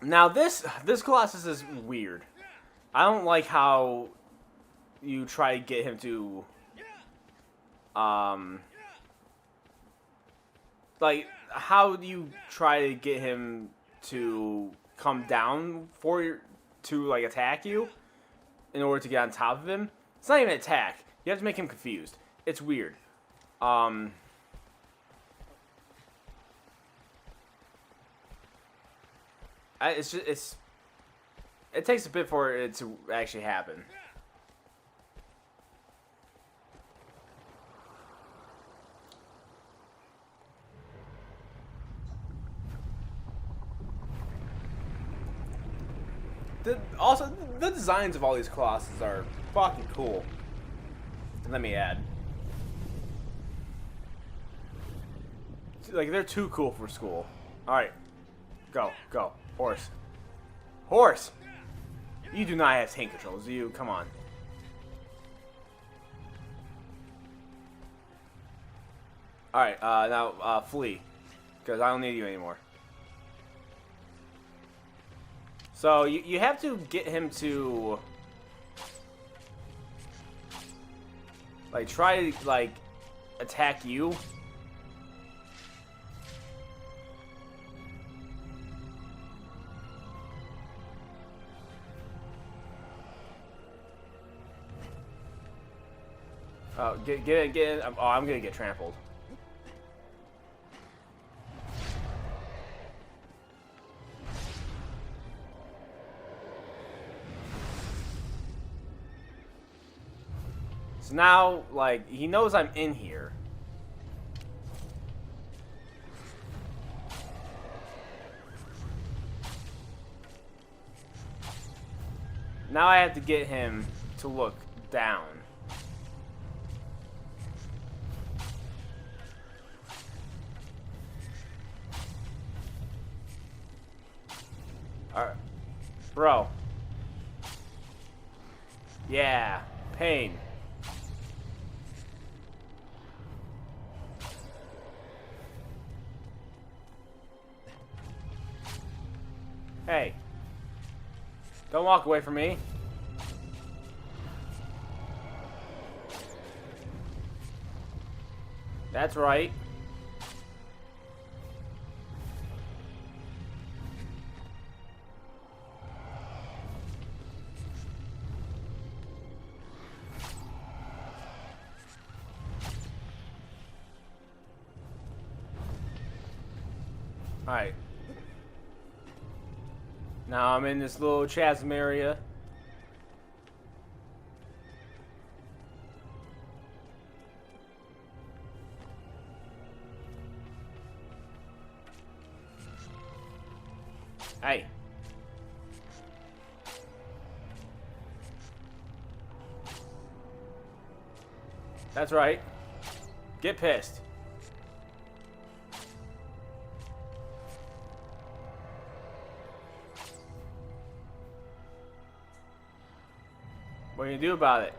Speaker 1: Now, this Colossus is weird. I don't like how you try to get him to, like, how do you try to get him to come down to, like, attack you in order to get on top of him? It's not even an attack. You have to make him confused. It's weird. It takes a bit for it to actually happen. Also, the designs of all these Colossus are fucking cool. Let me add. Like, they're too cool for school. Alright. Go. Horse. Horse! You do not have tank controls, do you? Come on. Alright, now, flee. Because I don't need you anymore. So, you have to get him to, like, try to, like, attack you. Oh, get in. Oh, I'm gonna get trampled. So now, like, he knows I'm in here. Now I have to get him to look down. Alright. Bro. Yeah. Pain. Hey. Don't walk away from me. That's right. Alright. Now I'm in this little chasm area. Hey. That's right. Get pissed. What are you gonna do about it?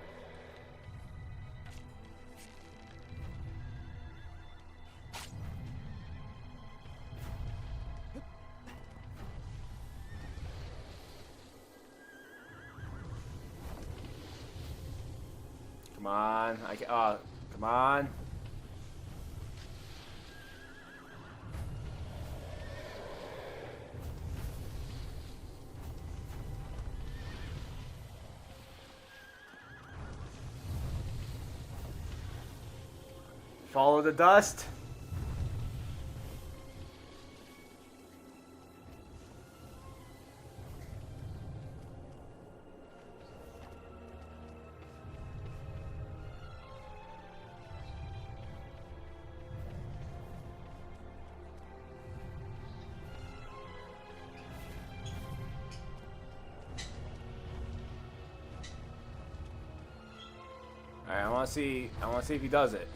Speaker 1: Come on. Come on. Follow the dust. Alright, I wanna see if he does it.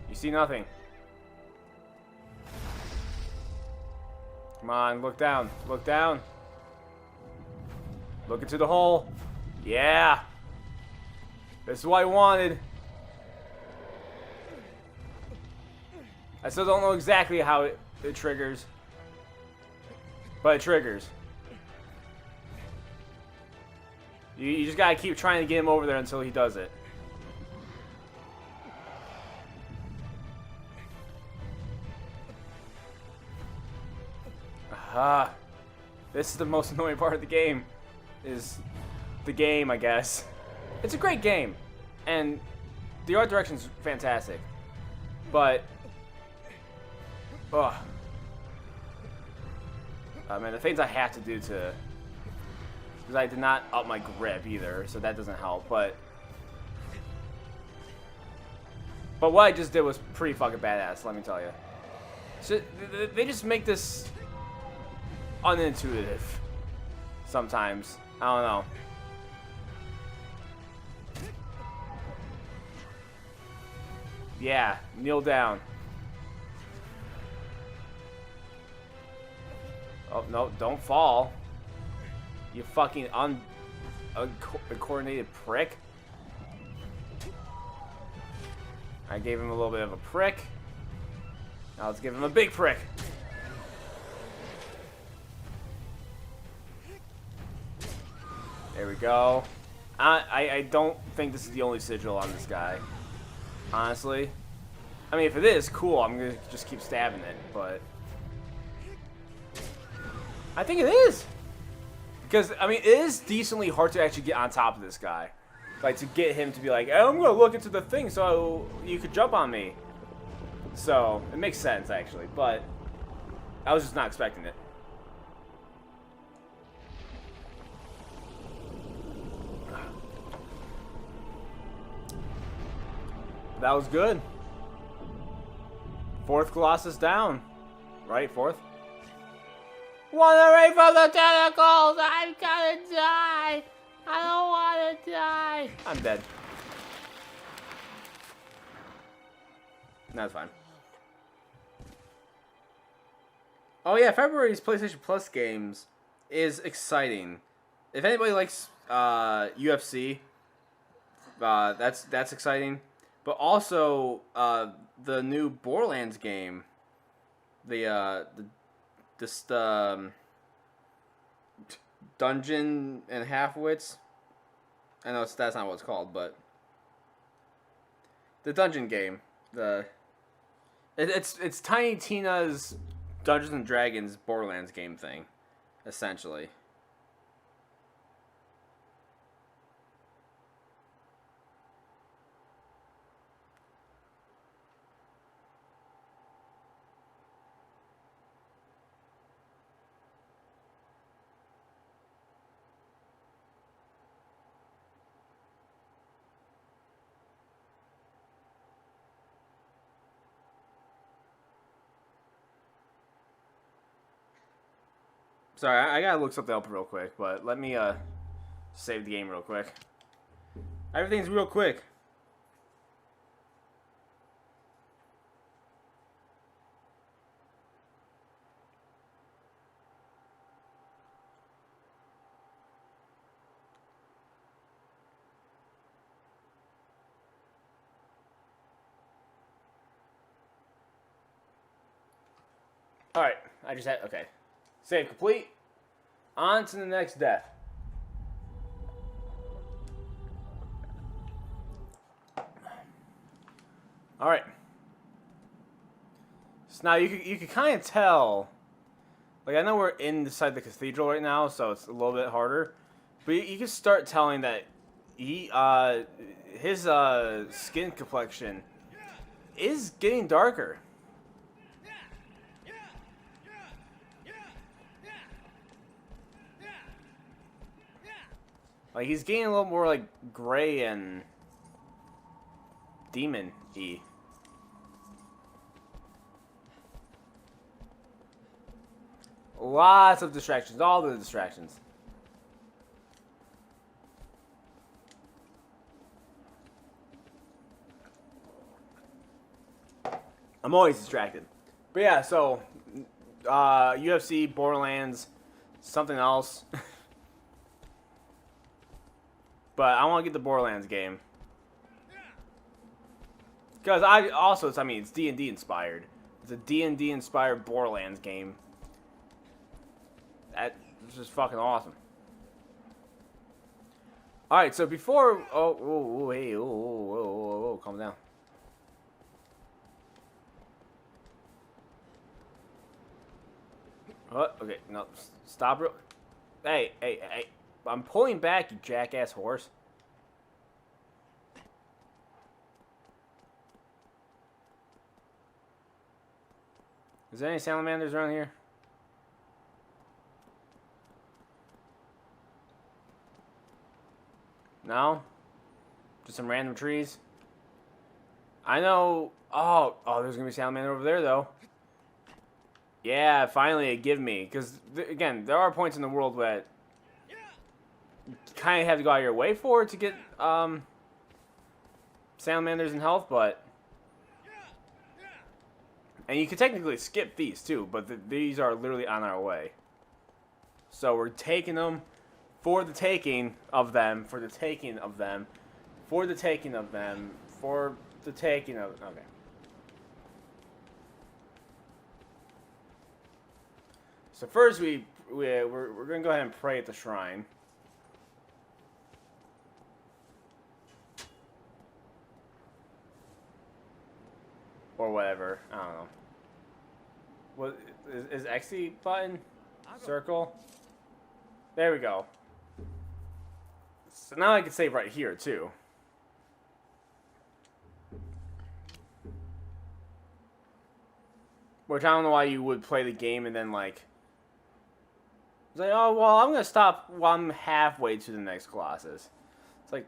Speaker 1: You see nothing. Come on, look down. Look down. Look into the hole. Yeah. This is what I wanted. I still don't know exactly how it triggers. But it triggers. You just gotta keep trying to get him over there until he does it. Aha. This is the most annoying part of the game. Is the game, I guess. It's a great game. And the art direction's fantastic. But... ugh. Man, the things I have to do to... because I did not up my grip either, so that doesn't help, but what I just did was pretty fucking badass, let me tell you. So, they just make this unintuitive sometimes. I don't know. Yeah, kneel down. Oh, no, don't fall. You fucking uncoordinated prick. I gave him a little bit of a prick. Now let's give him a big prick. There we go. I don't think this is the only sigil on this guy. Honestly. I mean, if it is, cool. I'm going to just keep stabbing it, but... I think it is. Because, I mean, it is decently hard to actually get on top of this guy. Like, to get him to be like, oh, I'm going to look into the thing so you could jump on me. So, it makes sense, actually. But, I was just not expecting it. That was good. Fourth Colossus down. Right, fourth? Run away from the tentacles! I'm gonna die! I don't wanna die! I'm dead. That's fine. Oh yeah, February's PlayStation Plus games is exciting. If anybody likes UFC, that's exciting. But also the new Borderlands game, this Dungeon and Halfwits. I know that's not what it's called, but the dungeon game. It's Tiny Tina's Dungeons and Dragons Borderlands game thing, essentially. Sorry, I gotta look something up real quick, but let me save the game real quick. Everything's real quick. Alright, I just had, okay. Save complete. On to the next death. Alright. So now you can kind of tell, like I know we're inside the cathedral right now, so it's a little bit harder. But you can start telling that his skin complexion is getting darker. Like, he's getting a little more, like, gray and demon-y. Lots of distractions. All the distractions. I'm always distracted. But yeah, so, UFC, Borderlands, something else. But I want to get the Borderlands game. Because I mean, it's D&D inspired. It's a D&D inspired Borderlands game. That's just fucking awesome. Alright, so before... Whoa, calm down. What? Okay, no, stop real... Hey. I'm pulling back, you jackass horse. Is there any salamanders around here? No? Just some random trees? I know... Oh, there's gonna be a salamander over there, though. Yeah, finally it give me. Because, again, there are points in the world where you kind of have to go out of your way for it to get salamanders in health, but... And you can technically skip these, too, but these are literally on our way. So we're taking them for the taking of them, for the taking of them, for the taking of them, for the taking of... Okay. So first we're going to go ahead and pray at the shrine. Or whatever. I don't know. What is XE button? Circle? There we go. So now I can save right here too. Which I don't know why you would play the game and then like... It's like, oh, well, I'm going to stop while I'm halfway to the next Colossus. It's like,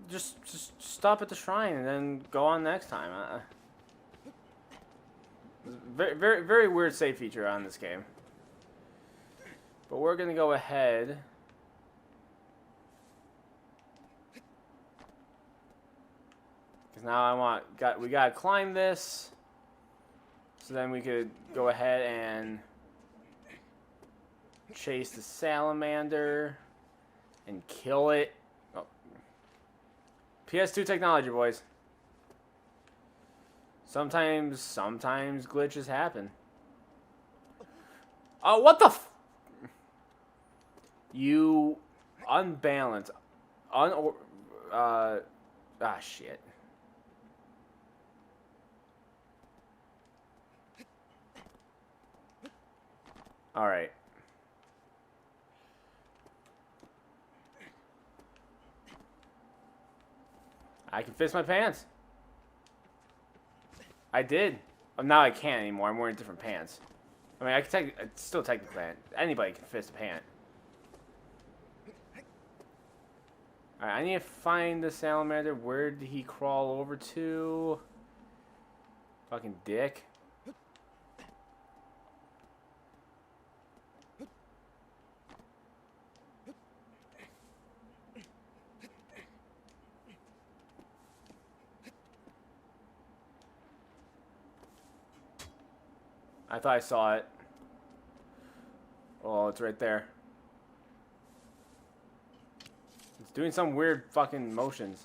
Speaker 1: just stop at the shrine and then go on next time. Very, very weird save feature on this game. But we're going to go ahead. Because now we got to climb this. So then we could go ahead and chase the salamander and kill it. Oh. PS2 technology, boys. Sometimes glitches happen. Oh, what the f... You unbalanced. Shit. Alright. I can fist my pants. I did. Oh, now I can't anymore. I'm wearing different pants. I mean, I still technically can. Anybody can fist a pant. Alright, I need to find the salamander. Where did he crawl over to? Fucking dick. I thought I saw it. Oh, it's right there. It's doing some weird fucking motions.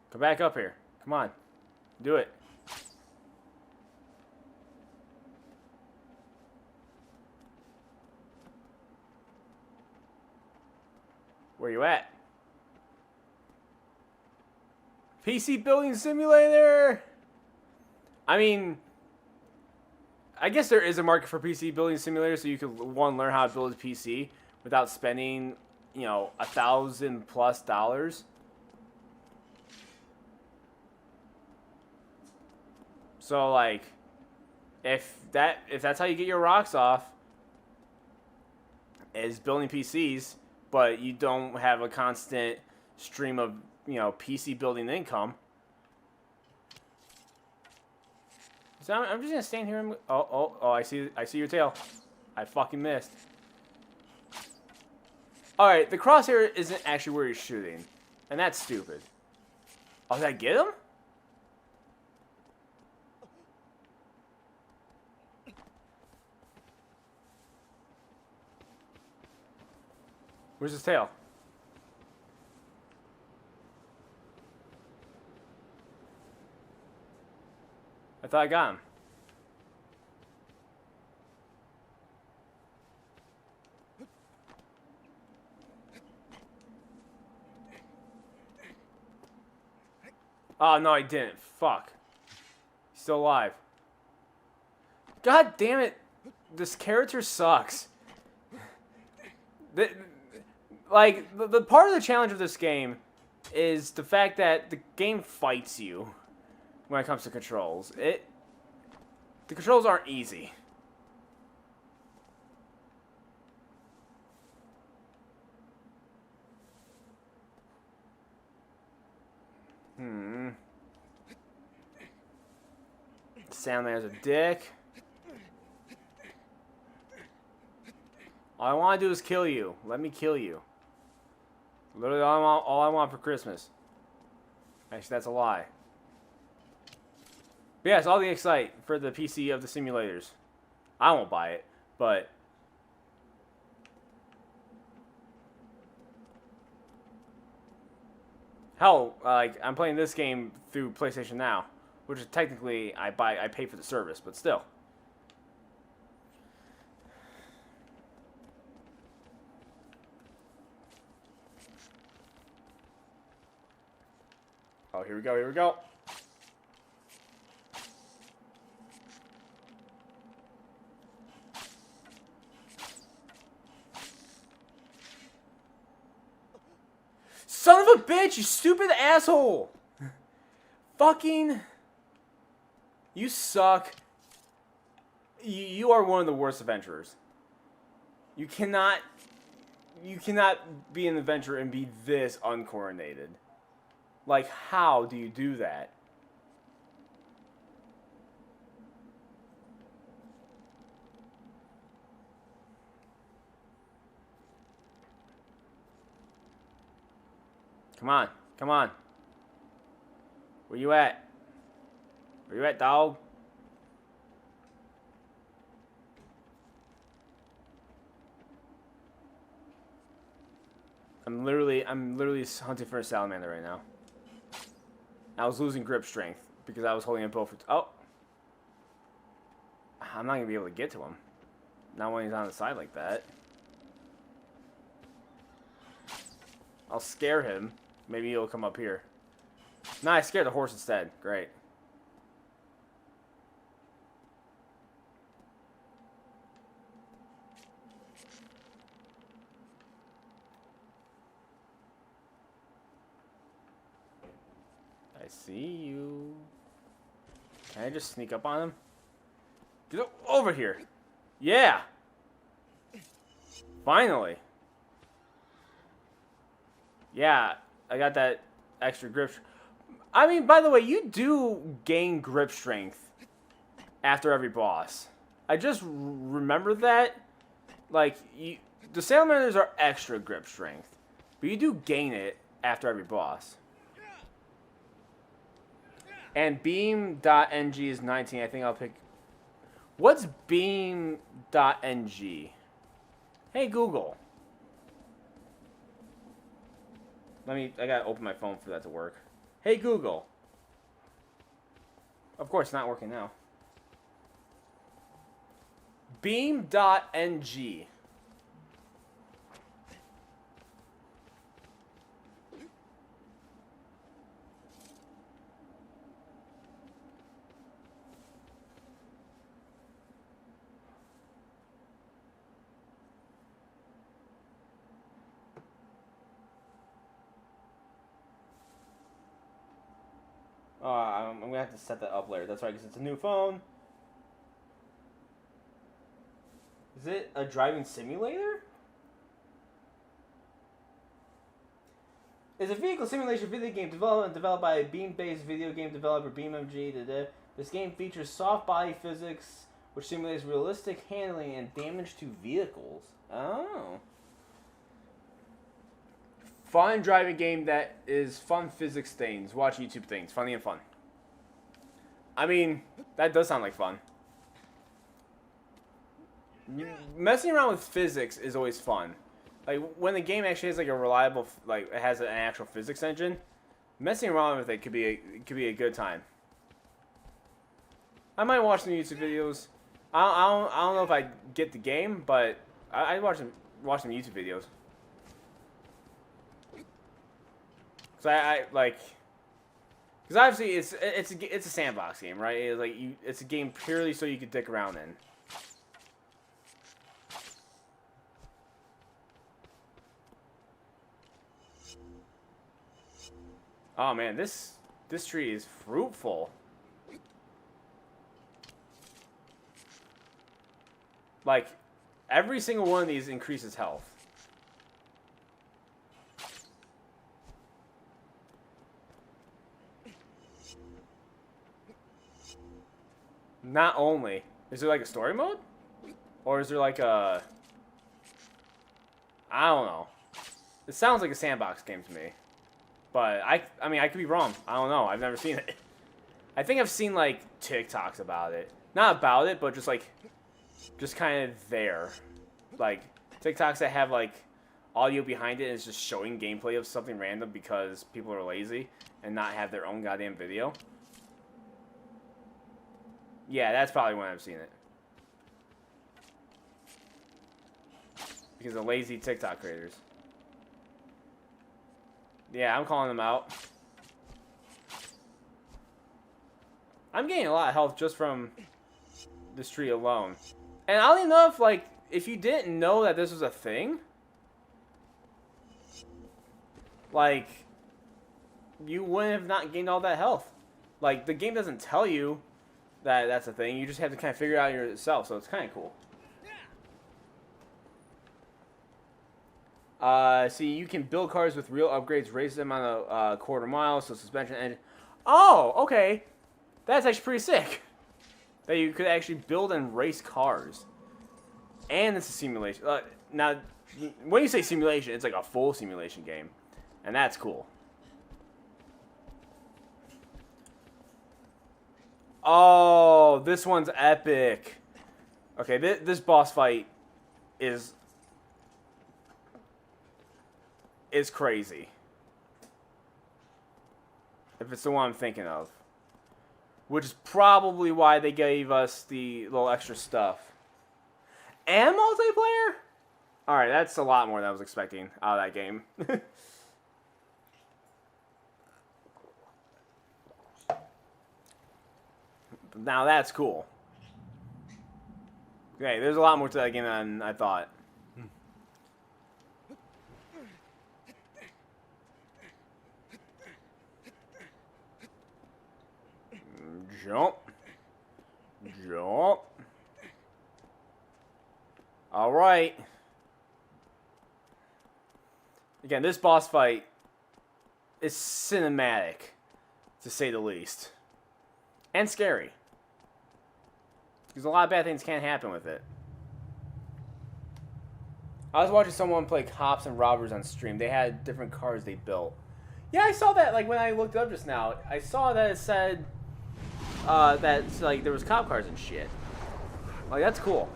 Speaker 1: Come back up here. Come on. Do it. Where you at? PC building simulator! I mean, I guess there is a market for PC building simulator, so you could, one, learn how to build a PC without spending, you know, $1,000+. So, like, if that's how you get your rocks off, is building PCs, but you don't have a constant stream of, you know, PC building income. So I'm just gonna stand here and oh, I see your tail. I fucking missed. All right, the crosshair isn't actually where he's shooting, and that's stupid. Oh, did I get him? Where's his tail? I thought I got him. Oh, no, I didn't. Fuck. He's still alive. God damn it. This character sucks. The part of the challenge of this game is the fact that the game fights you when it comes to controls. The controls aren't easy. Sandman's a dick. All I want to do is kill you. Let me kill you. Literally all I want for Christmas. Actually, that's a lie. But yes, all the excite for the PC of the simulators. I won't buy it, but hell, like I'm playing this game through PlayStation Now, which is technically I pay for the service, but still. Oh, here we go, here we go. Son of a bitch, you stupid asshole! Fucking... You suck. You are one of the worst adventurers. You cannot be an adventurer and be this uncoordinated. Like, how do you do that? Come on. Come on. Where you at? Where you at, dog? I'm literally hunting for a salamander right now. I was losing grip strength because I was holding a bow for... Oh! I'm not going to be able to get to him. Not when he's on the side like that. I'll scare him. Maybe he'll come up here. Nah, I scared the horse instead. Great. I see you. Can I just sneak up on him? Get over here. Yeah. Finally. Yeah, I got that extra grip. I mean, by the way, you do gain grip strength after every boss. I just remember that. Like, the salamanders are extra grip strength, but you do gain it after every boss. And beam.ng is 19. I think I'll pick What's beam.ng? Hey Google. I gotta open my phone for that to work. Hey Google. Of course, it's not working now. Beam.ng. I'm gonna have to set that up later. That's right, because it's a new phone. Is it a driving simulator? It's a vehicle simulation video game developed by a Beam-based video game developer BeamMG. This game features soft body physics, which simulates realistic handling and damage to vehicles. Oh. Fun driving game that is fun physics things. Watch YouTube things. Funny and fun. I mean, that does sound like fun. Messing around with physics is always fun. Like, when the game actually has like a reliable, like, it has an actual physics engine, messing around with it could be a good time. I might watch some YouTube videos. I don't know if I get the game, but I watch some YouTube videos. So because obviously it's a sandbox game, right? It's a game purely so you could dick around in. Oh man, this tree is fruitful. Like, every single one of these increases health. Not only is there like a story mode, or is there like a, I don't know. It sounds like a sandbox game to me, but I mean I could be wrong. I don't know. I've never seen it. I think I've seen like TikToks about it, not about it, but just kind of there, like TikToks that have like audio behind it and it's just showing gameplay of something random because people are lazy and not have their own goddamn video. Yeah, that's probably when I've seen it. Because of lazy TikTok creators. Yeah, I'm calling them out. I'm getting a lot of health just from this tree alone. And oddly enough, like, if you didn't know that this was a thing, like, you wouldn't have not gained all that health. Like, the game doesn't tell you that that's a thing. You just have to kind of figure it out yourself, so it's kind of cool. See, you can build cars with real upgrades, race them on a quarter mile, so suspension engine. Oh, okay. That's actually pretty sick. That you could actually build and race cars. And it's a simulation. Now, when you say simulation, it's like a full simulation game. And that's cool. Oh, this one's epic. Okay, this boss fight is crazy. If it's the one I'm thinking of. Which is probably why they gave us the little extra stuff. And multiplayer? Alright, that's a lot more than I was expecting out of that game. Now that's cool. Okay, there's a lot more to that game than I thought. Jump. Jump. Alright. Again, this boss fight is cinematic, to say the least. And scary. Because a lot of bad things can happen with it. I was watching someone play Cops and Robbers on stream. They had different cars they built. Yeah, I saw that, like, when I looked up just now. I saw that it said that, like, there was cop cars and shit. Like, that's cool.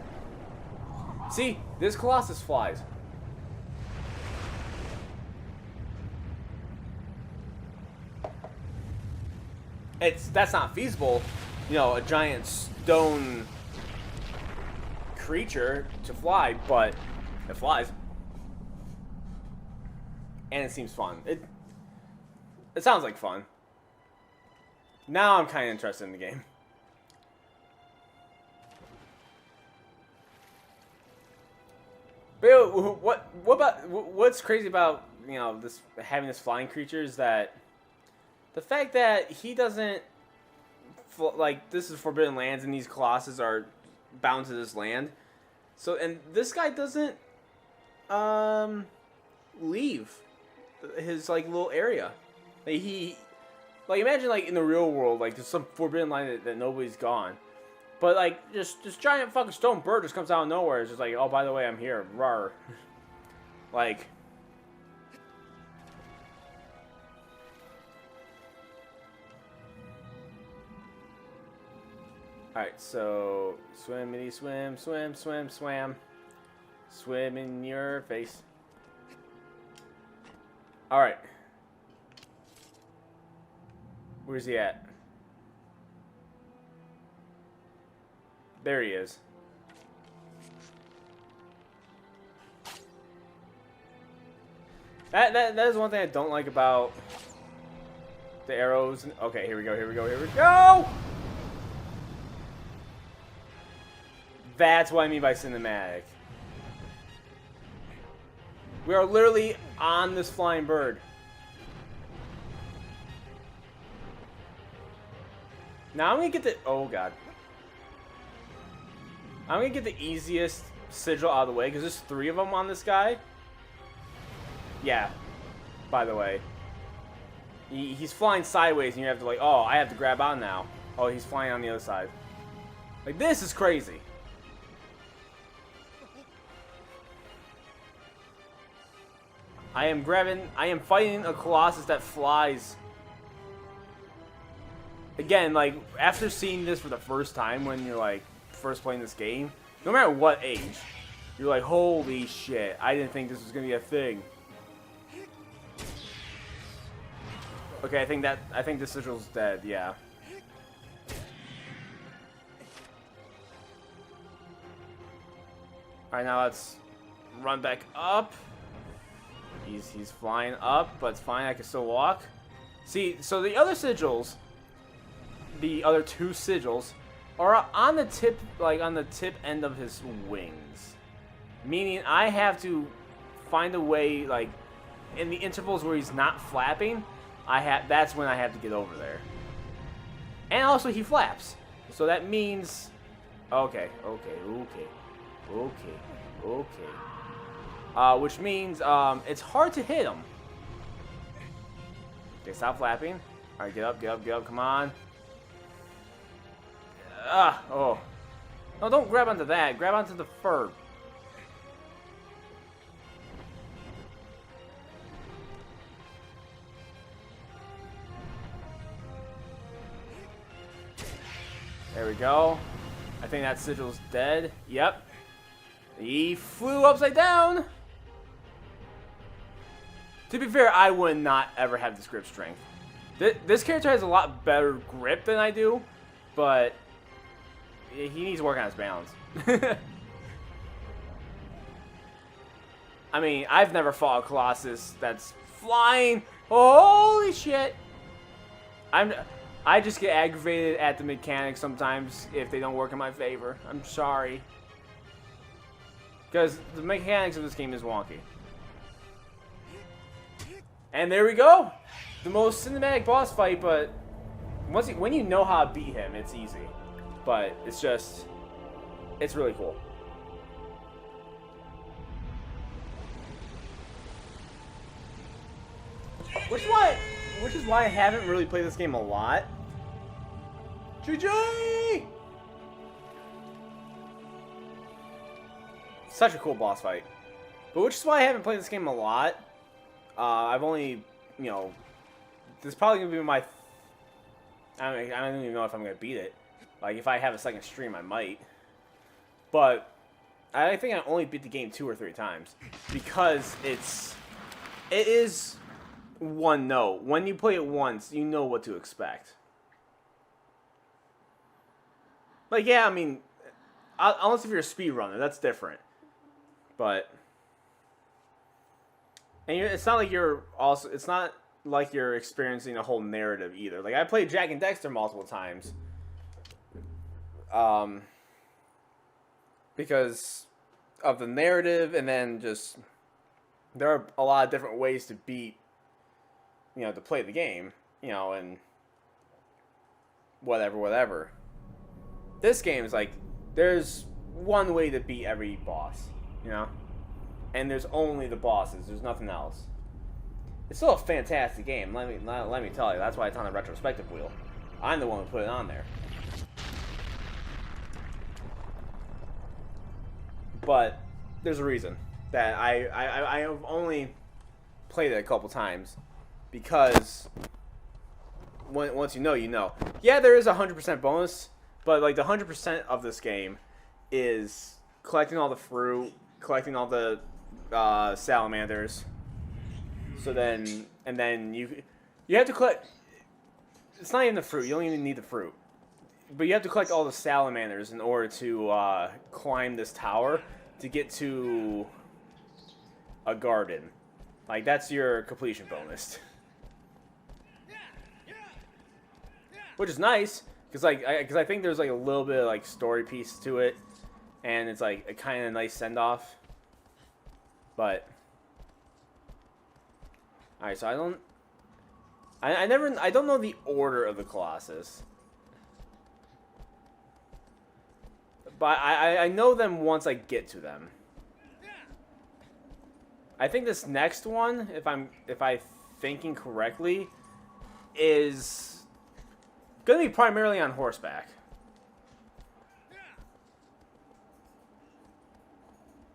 Speaker 1: See, this Colossus flies. That's not feasible, you know, a giant stone creature to fly, but it flies. And it seems fun. It sounds like fun. Now I'm kind of interested in the game. But what's crazy about, you know, this having this flying creature is that the fact that he doesn't, like, this is Forbidden Lands and these Colossus are bound to this land. So, and this guy doesn't leave his, like, little area. Like, imagine, like, in the real world, like, there's some Forbidden Land that nobody's gone. But, like, just this giant fucking stone bird just comes out of nowhere. It's just like, oh, by the way, I'm here. Rawr. Like... Alright, so... Swim, mini swim, swim, swim, swam. Swim in your face. Alright. Where's he at? There he is. That is one thing I don't like about the arrows. Okay, here we go, here we go, here we go! That's what I mean by cinematic. We are literally on this flying bird. Now I'm gonna get the... Oh, God. I'm gonna get the easiest sigil out of the way, because there's 3 of them on this guy. Yeah, by the way. He's flying sideways, and you have to, like, oh, I have to grab on now. Oh, he's flying on the other side. Like, this is crazy. I am fighting a Colossus that flies. Again, like, after seeing this for the first time when you're, like, first playing this game, no matter what age, you're like, holy shit, I didn't think this was gonna be a thing. Okay, I think this sigil's dead, yeah. Alright, now let's run back up. He's flying up, but it's fine, I can still walk. See, so the other sigils, the other 2 sigils, are on the tip, like on the tip end of his wings. Meaning I have to find a way, like, in the intervals where he's not flapping, that's when I have to get over there. And also he flaps. So that means, okay. Which means it's hard to hit him. Okay, stop flapping. Alright, get up, come on. Oh. No, don't grab onto that. Grab onto the fur. There we go. I think that sigil's dead. Yep. He flew upside down. To be fair, I would not ever have this grip strength. This character has a lot better grip than I do, but he needs to work on his balance. I mean, I've never fought a Colossus that's flying. Holy shit! I just get aggravated at the mechanics sometimes if they don't work in my favor. I'm sorry. Because the mechanics of this game is wonky. And there we go! The most cinematic boss fight, but when you know how to beat him, it's easy. But it's really cool. Which is why I haven't really played this game a lot. GG! Such a cool boss fight. But which is why I haven't played this game a lot. I've only, you know, this is probably going to be my... I don't even know if I'm going to beat it. Like, if I have a second stream, I might. But I think I only beat the game 2 or 3 times because it is one note. When you play it once, you know what to expect. Like, yeah, I mean, unless if you're a speedrunner, that's different. But and it's not like it's not like you're experiencing a whole narrative either. Like, I played Jack and Dexter multiple times. Because of the narrative, and then just there are a lot of different ways to beat, to play the game, and whatever. This game is like, there's one way to beat every boss, and there's only the bosses. There's nothing else. It's still a fantastic game. Let me tell you. That's why it's on the retrospective wheel. I'm the one who put it on there. But there's a reason that I have only played it a couple times, because once you know, you know. Yeah, there is a 100% bonus, but like the 100% of this game is collecting all the fruit, collecting all the salamanders. So then you have to collect. It's not even the fruit. You don't even need the fruit. But you have to collect all the salamanders in order to climb this tower to get to a garden. Like, that's your completion bonus. Which is nice, because I think there's like a little bit of like story piece to it, and it's like a kind of nice send off. But all right, so I don't know the order of the Colossus. But I know them once I get to them. I think this next one, if I'm thinking correctly, is gonna be primarily on horseback.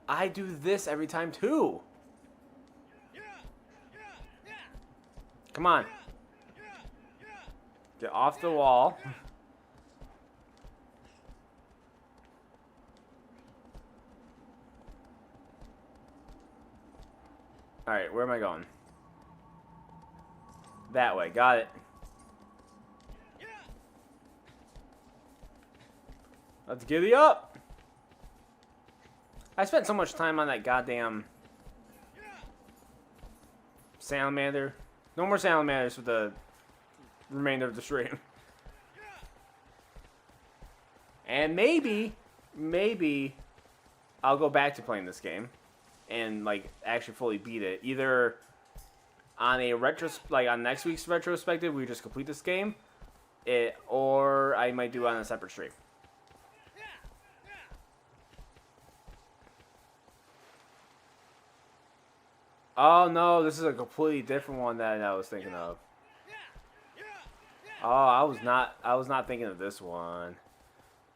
Speaker 1: I do this every time too. Come on. Get off the wall. Alright, where am I going? That way, got it. Let's giddy up! I spent so much time on that goddamn salamander. No more salamanders for the remainder of the stream. And maybe I'll go back to playing this game and like actually fully beat it. Either on a on next week's retrospective, we just complete this game, or I might do it on a separate stream. Oh no, this is a completely different one that I was thinking of. Oh, I was not thinking of this one.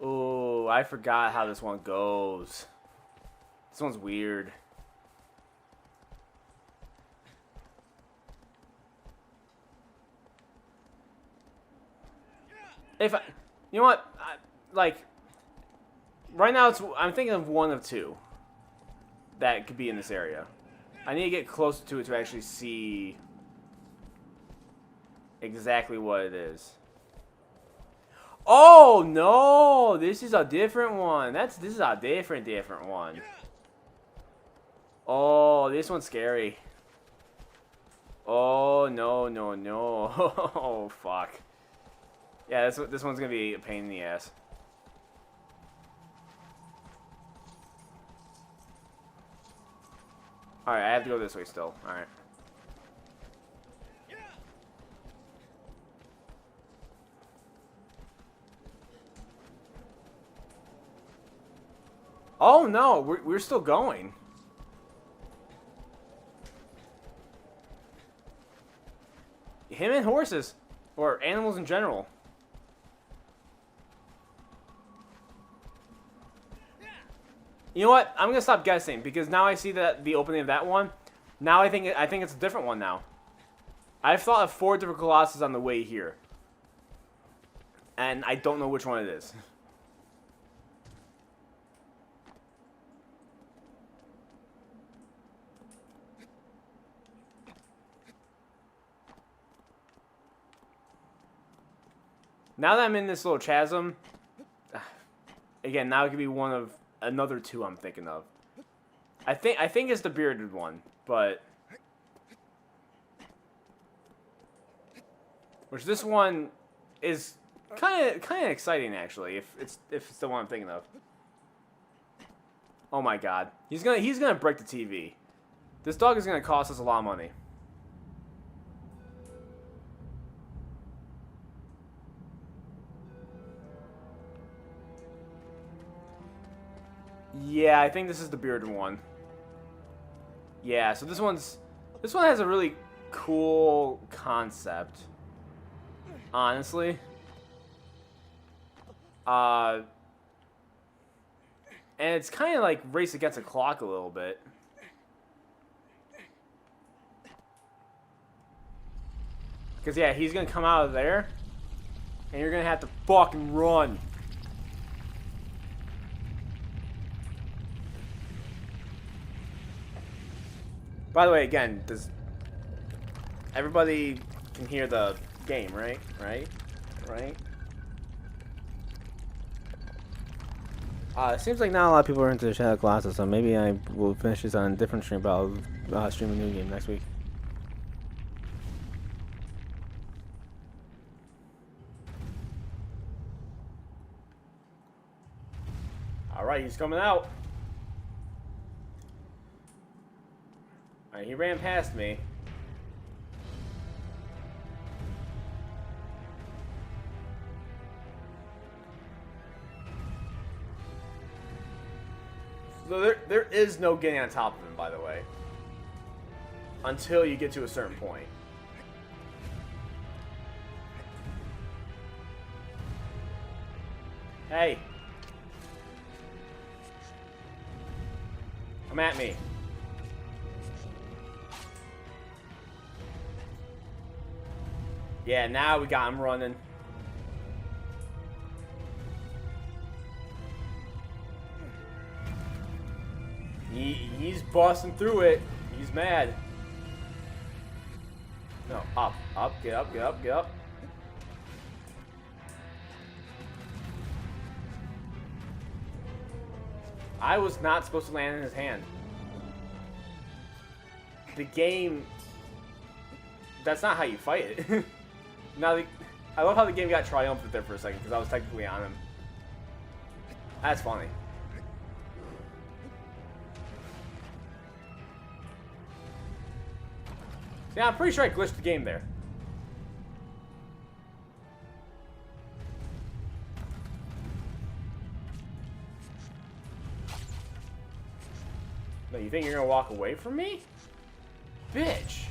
Speaker 1: Ooh, I forgot how this one goes. This one's weird. You know what? Right now I'm thinking of one of two that could be in this area. I need to get closer to it to actually see exactly what it is. Oh no! This is a different one. This is a different one. Oh, this one's scary. Oh no. Oh fuck. Yeah, this one's gonna be a pain in the ass. Alright, I have to go this way still. Alright. Oh no, we're still going. Him and horses, or animals in general. You know what? I'm gonna stop guessing because now I see that the opening of that one. Now I think it's a different one now. I've thought of 4 different Colossus on the way here, and I don't know which one it is. Now that I'm in this little chasm, again, now it could be one of another two I'm thinking of. I think it's the bearded one, but which this one is kind of exciting actually. If it's the one I'm thinking of. Oh my God, he's gonna break the TV. This dog is gonna cost us a lot of money. Yeah, I think this is the bearded one. Yeah, so this one has a really cool concept. Honestly. And it's kind of like race against the clock a little bit. Because, yeah, he's going to come out of there. And you're going to have to fucking run. By the way, again, does everybody can hear the game, right? Right? It seems like not a lot of people are into Shadow Colossus, so maybe I will finish this on a different stream, but I'll stream a new game next week. Alright, he's coming out. Alright, he ran past me. So there is no getting on top of him, by the way. Until you get to a certain point. Hey. Come at me. Yeah, now we got him running. He's busting through it. He's mad. No, up, get up, get up, get up. I was not supposed to land in his hand. The game... That's not how you fight it. Now, I love how the game got triumphant there for a second, because I was technically on him. That's funny. Yeah, I'm pretty sure I glitched the game there. No, you think you're gonna walk away from me? Bitch!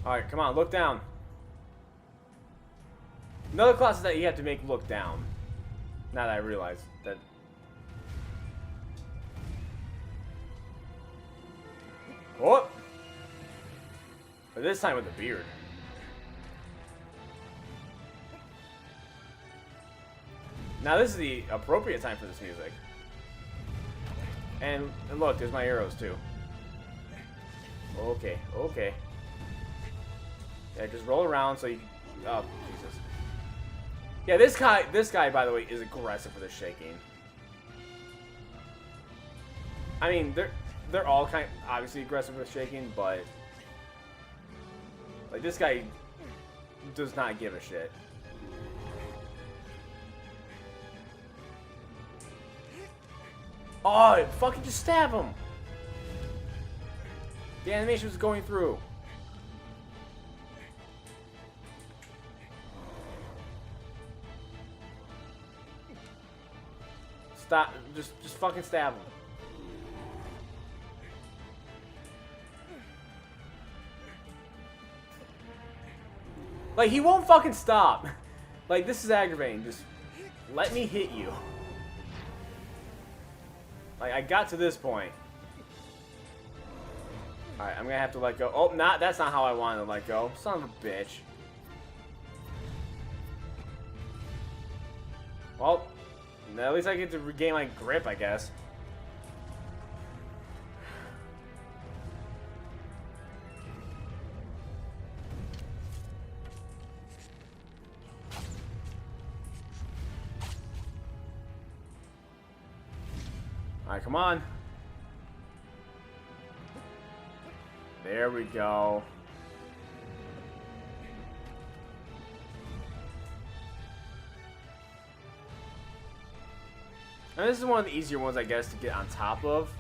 Speaker 1: Alright, come on, look down. Another class is that you have to make look down. Now that I realize that. Oh! But this time with a beard. Now this is the appropriate time for this music. And look, there's my arrows too. Okay, okay. Yeah, just roll around so you can... Oh, Jesus. Yeah, this guy, by the way, is aggressive with his shaking. I mean, they're all kind of obviously aggressive with shaking, but... Like, this guy does not give a shit. Oh, fucking just stab him! The animation was going through. Stop, just fucking stab him. Like, he won't fucking stop. Like, this is aggravating. Just let me hit you. Like, I got to this point. Alright, I'm gonna have to let go. Oh, that's not how I wanted to let go. Son of a bitch. Well, at least I get to regain my grip, I guess. Alright, come on. There we go. And this is one of the easier ones, I guess, to get on top of.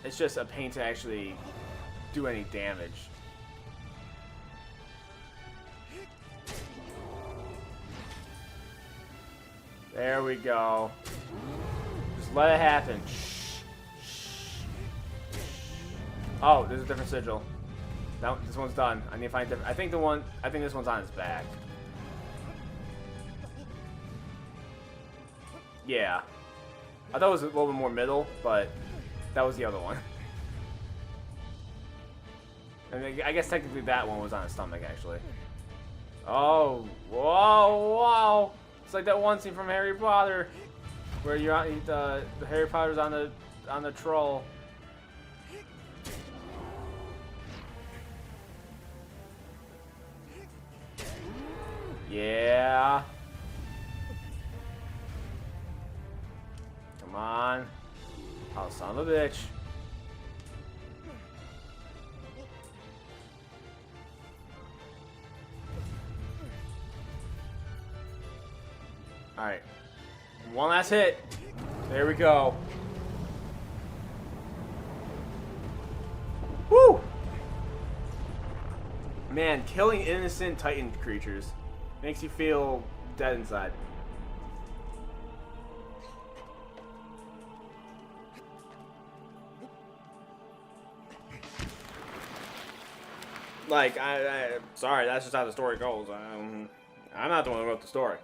Speaker 1: It's just a pain to actually do any damage. There we go. Just let it happen. Oh, there's a different sigil. No, this one's done. I need to find different. I think this one's on his back. Yeah. I thought it was a little bit more middle, but that was the other one. And I guess technically that one was on his stomach, actually. Oh, whoa, whoa! It's like that one scene from Harry Potter, where you're on the Harry Potter's on the troll. Yeah. Come on. Oh, son of a bitch. Alright. One last hit. There we go. Woo! Man, killing innocent Titan creatures makes you feel dead inside. Like, sorry, that's just how the story goes. I'm not the one who wrote the story.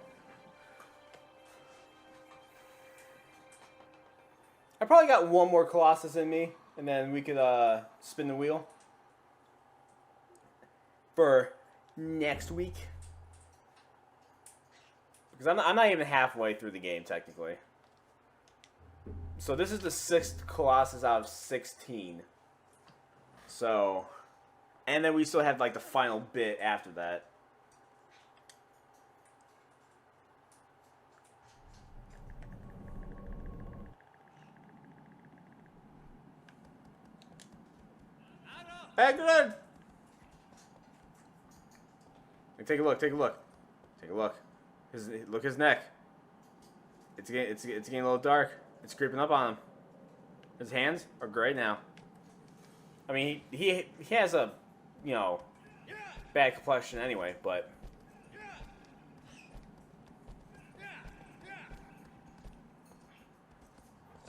Speaker 1: I probably got one more Colossus in me, and then we could spin the wheel for next week. Because I'm not even halfway through the game, technically. So this is the 6th Colossus out of 16. So, and then we still have like the final bit after that. Hey, good. Take a look. Take a look. Take a look. Look his neck. It's getting a little dark. It's creeping up on him. His hands are gray now. I mean, he has a, you know, bad complexion anyway, but.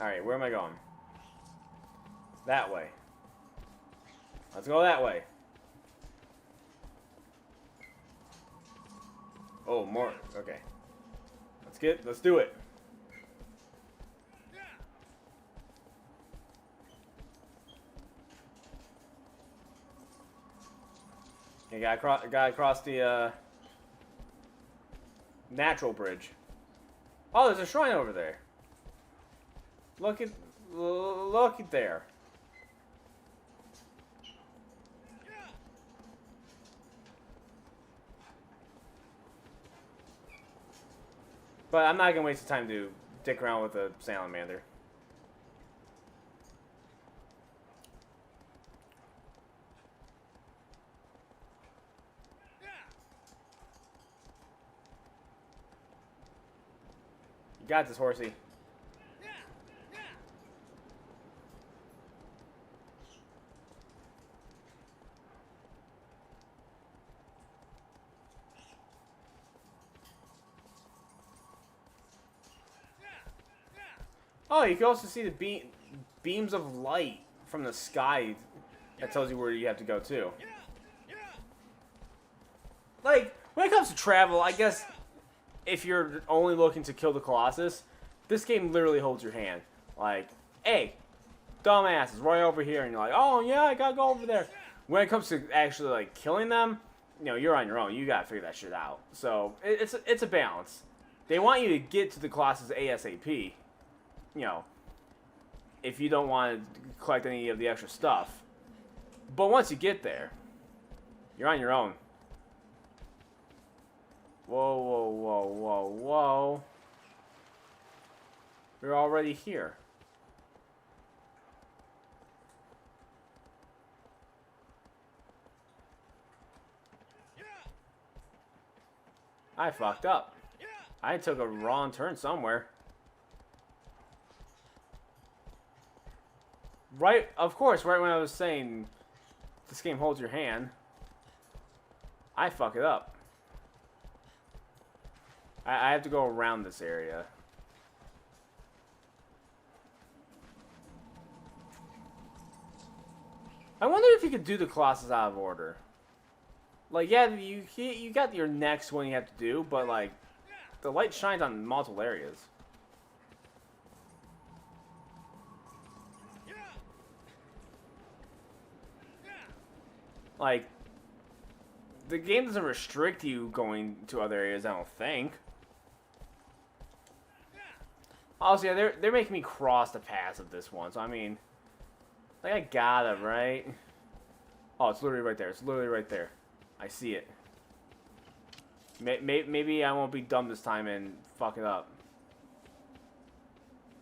Speaker 1: All right, where am I going? That way. Let's go that way. Oh, more. Okay. Let's do it. You gotta cross the natural bridge. Oh, there's a shrine over there. Look at there. But I'm not gonna waste the time to dick around with a salamander. You got this, horsey. Oh, you can also see the beams of light from the sky. That tells you where you have to go too. Like, when it comes to travel, I guess if you're only looking to kill the Colossus, this game literally holds your hand. Like, hey, dumbasses, right over here, and you're like, oh yeah, I gotta go over there. When it comes to actually like killing them, you know, you're on your own. You gotta figure that shit out. So it's a balance. They want you to get to the Colossus ASAP. You know, if you don't want to collect any of the extra stuff. But once you get there, you're on your own. Whoa, whoa, whoa, whoa, whoa. We're already here. I fucked up. I took a wrong turn somewhere. Right, of course, right when I was saying this game holds your hand, I fuck it up. I have to go around this area. I wonder if you could do the Colossus out of order. Like, yeah, you got your next one you have to do, but like, the light shines on multiple areas. Like, the game doesn't restrict you going to other areas, I don't think. Also, yeah, they're making me cross the paths of this one, so I mean, like, I gotta, right? Oh, it's literally right there. It's literally right there. I see it. Maybe I won't be dumb this time and fuck it up.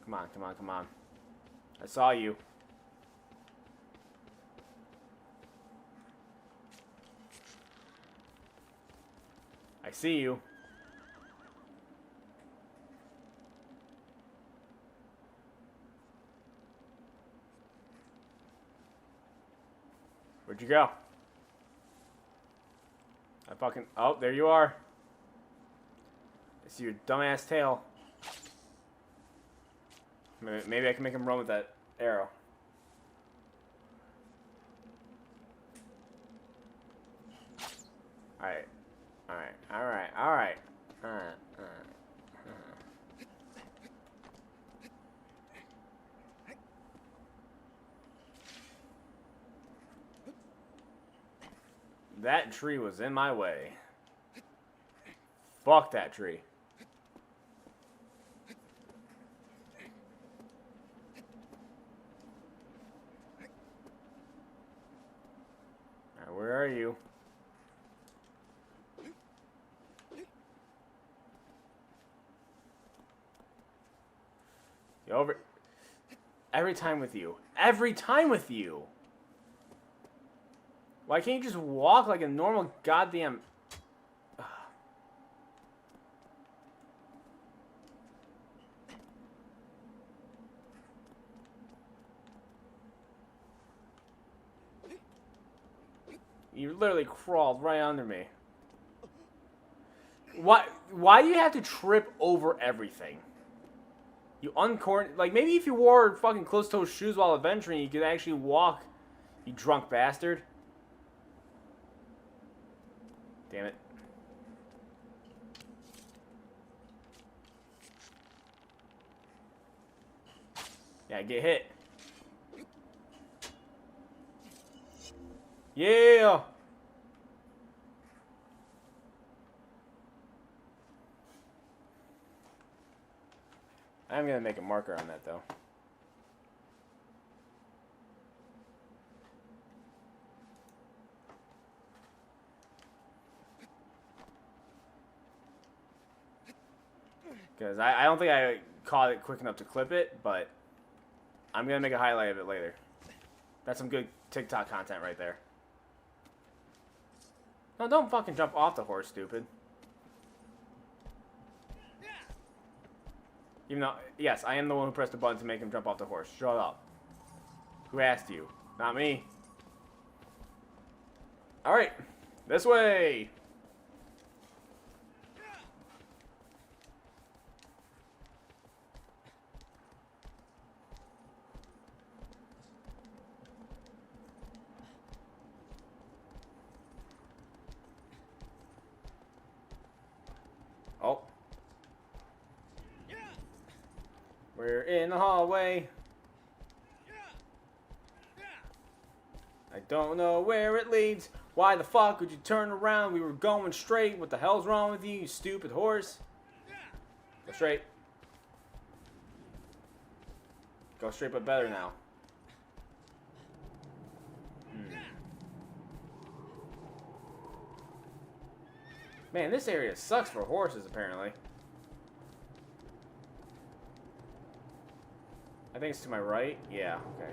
Speaker 1: Come on, come on, come on. I saw you. I see you. Where'd you go? I fucking... Oh, there you are. I see your dumbass tail. Maybe I can make him run with that arrow. Alright. Alright. Alright. Alright. Alright. That tree was in my way. Fuck that tree. Alright, where are you? You over... Every time with you. Every time with you! Why can't you just walk like a normal goddamn... You literally crawled right under me. Why do you have to trip over everything? You uncorn... Like, maybe if you wore fucking closed-toe shoes while adventuring, you could actually walk, you drunk bastard. Damn it. Yeah, get hit. Yeah! I'm gonna make a marker on that, though. Because I don't think I caught it quick enough to clip it, but I'm going to make a highlight of it later. That's some good TikTok content right there. No, don't fucking jump off the horse, stupid. Even though, yes, I am the one who pressed the button to make him jump off the horse. Shut up. Who asked you? Not me. Alright. This way! Oh. We're in the hallway. I don't know where it leads. Why the fuck would you turn around? We were going straight. What the hell's wrong with you, you stupid horse? Go straight. Go straight, but better now. Man, this area sucks for horses, apparently. I think it's to my right. Yeah, okay.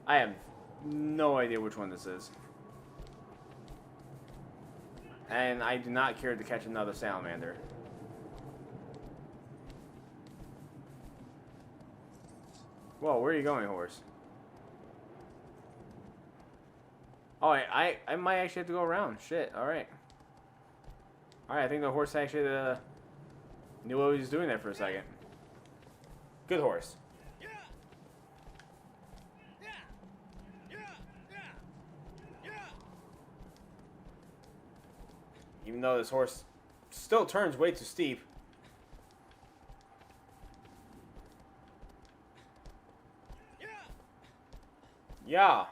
Speaker 1: I have no idea which one this is. And I do not care to catch another salamander. Whoa, where are you going, horse? Oh, I might actually have to go around. Shit, alright. Alright, I think the horse actually knew what he was doing there for a second. Good horse. Even though this horse still turns way too steep. Yeah.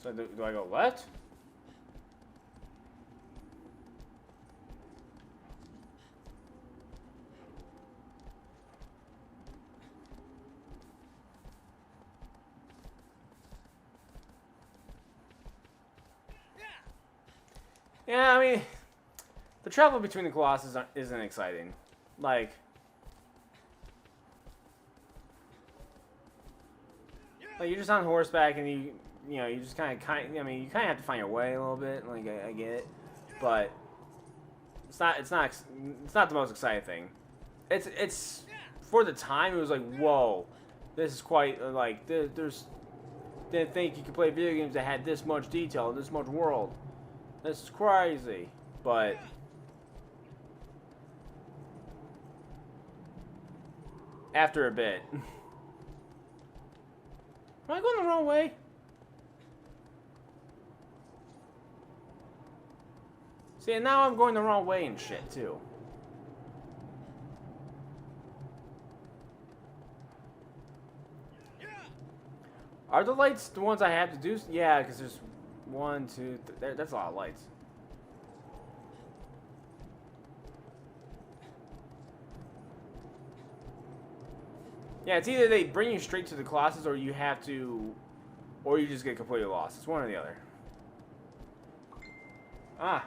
Speaker 1: So do I go left? Yeah, I mean, the travel between the Colossus isn't exciting. Like, you're just on horseback and you know, you just kind of, I mean, you kind of have to find your way a little bit. Like, I get it, but it's not the most exciting thing. It's for the time, it was like, whoa, this is quite like there's didn't think you could play video games that had this much detail, this much world. This is crazy, but after a bit, am I going the wrong way? See, and now I'm going the wrong way and shit too. Are the lights the ones I have to do? Yeah, because there's 1, 2, that's a lot of lights. Yeah, it's either they bring you straight to the Colossus or you have to, or you just get completely lost. It's one or the other. Ah.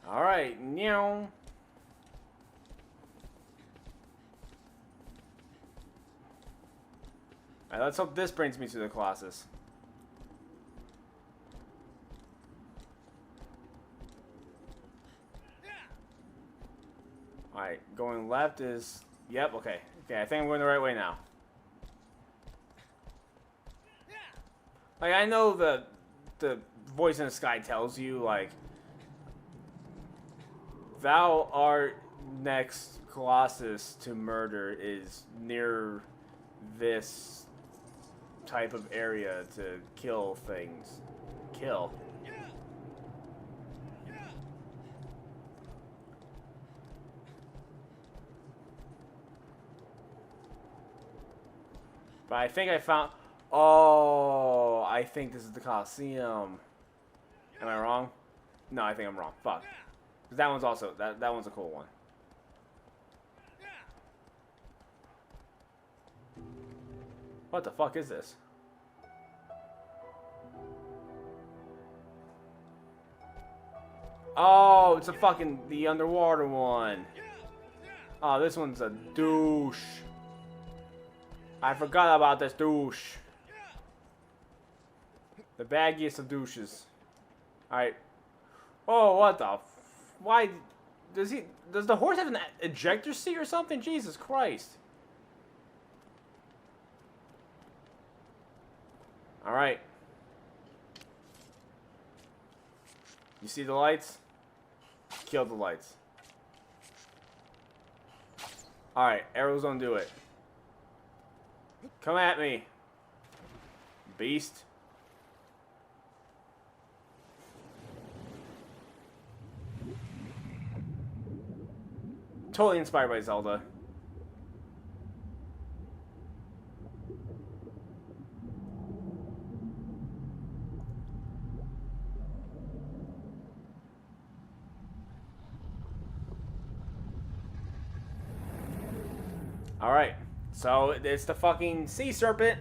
Speaker 1: Alright, meow. Alright, let's hope this brings me to the Colossus. Alright, going left is... Yep, okay. Okay, I think I'm going the right way now. Like, I know the voice in the sky tells you, like... Thou art next Colossus to murder is near this type of area to kill things. Kill. But I think I found... Oh, I think this is the Colosseum. Am I wrong? No, I think I'm wrong. Fuck. That one's also... That one's a cool one. What the fuck is this? Oh, it's a fucking... The underwater one. Oh, this one's a douche. I forgot about this douche. The baggiest of douches. Alright. Oh, what the... Why... Does the horse have an ejector seat or something? Jesus Christ. Alright. You see the lights? Kill the lights. Alright, arrows don't do it. Come at me. Beast. Totally inspired by Zelda. Alright, so it's the fucking sea serpent,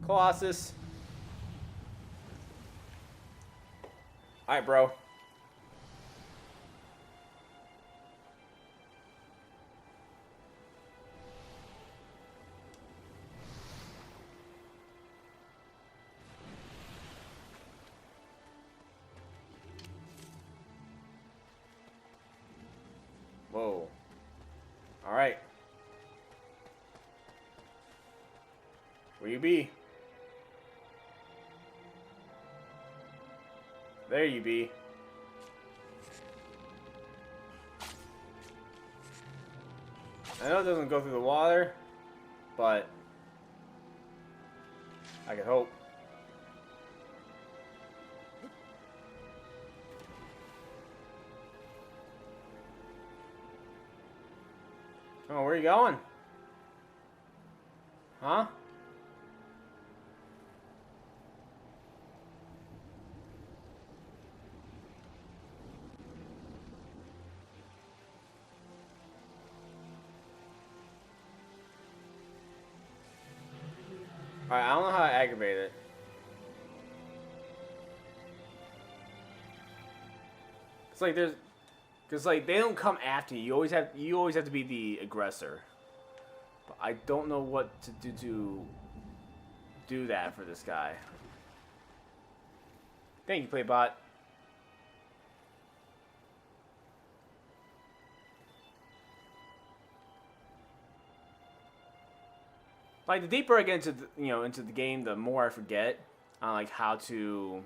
Speaker 1: Colossus. Alright, bro. Whoa. Alright. Where you be? There you be. I know it doesn't go through the water, but I can hope. Oh, where are you going? Huh? Alright, I don't know how to aggravate it. It's like there's, cause like they don't come after you. You always have to be the aggressor. But I don't know what to do that for this guy. Thank you, Playbot. Like the deeper I get into into the game, the more I forget on like how to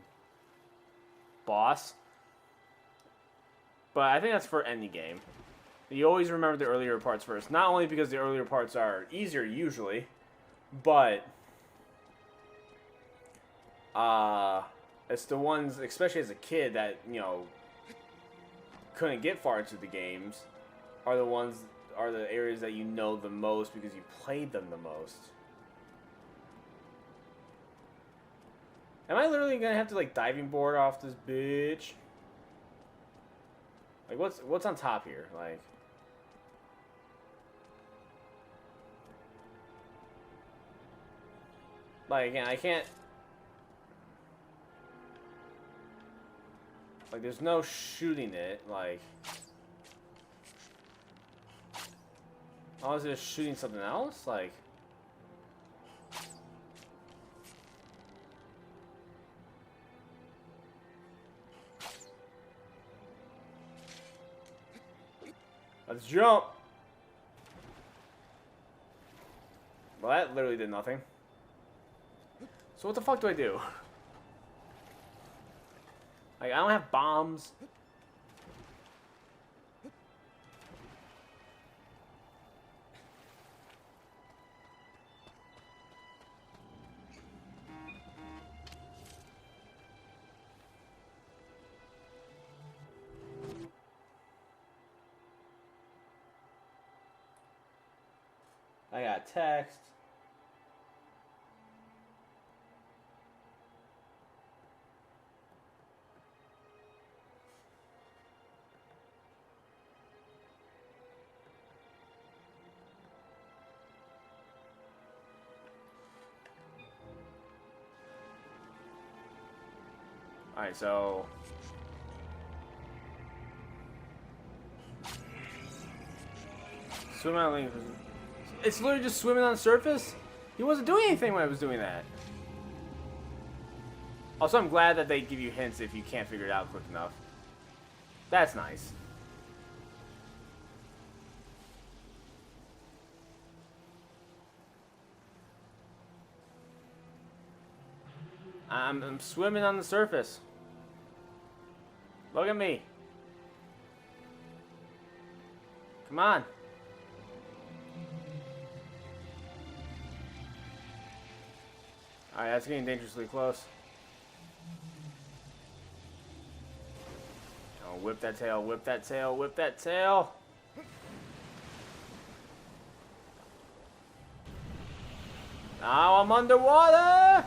Speaker 1: boss. But I think that's for any game. You always remember the earlier parts first. Not only because the earlier parts are easier usually, but it's the ones, especially as a kid, that couldn't get far into the games, are the areas that you know the most because you played them the most. Am I literally gonna have to like diving board off this bitch? Like what's on top here? Like again, I can't. Like there's no shooting it. Like. Oh, is it shooting something else? Like. Let's jump! Well, that literally did nothing. So what the fuck do I do? Like, I don't have bombs. I got text. Alright, so... Swim on link. It's literally just swimming on the surface? He wasn't doing anything when I was doing that. Also, I'm glad that they give you hints if you can't figure it out quick enough. That's nice. I'm swimming on the surface. Look at me. Come on. Alright, that's getting dangerously close. Oh, whip that tail, whip that tail, whip that tail. Now I'm underwater!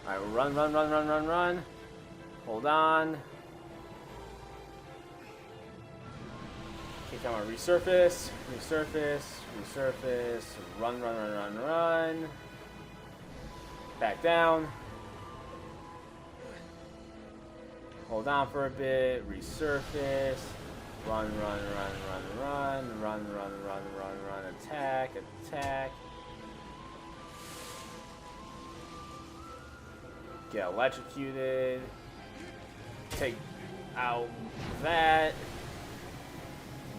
Speaker 1: Alright, run, run, run, run, run, run. Hold on. Okay, come on, resurface, resurface, resurface. Run, run, run, run, run. Back down. Hold on for a bit. Resurface. Run, run, run, run, run. Run, run, run, run, run. Attack, attack. Get electrocuted. Take out that.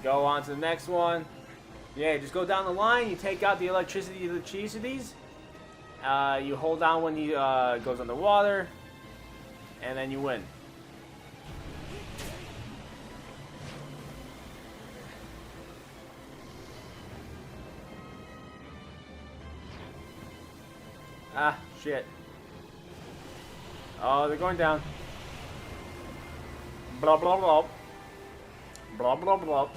Speaker 1: Go on to the next one. Yeah, just go down the line. You take out the electricities. You hold down when he goes underwater. And then you win. Ah, shit. Oh, they're going down. Blah, blah, blah. Blah, blah, blah.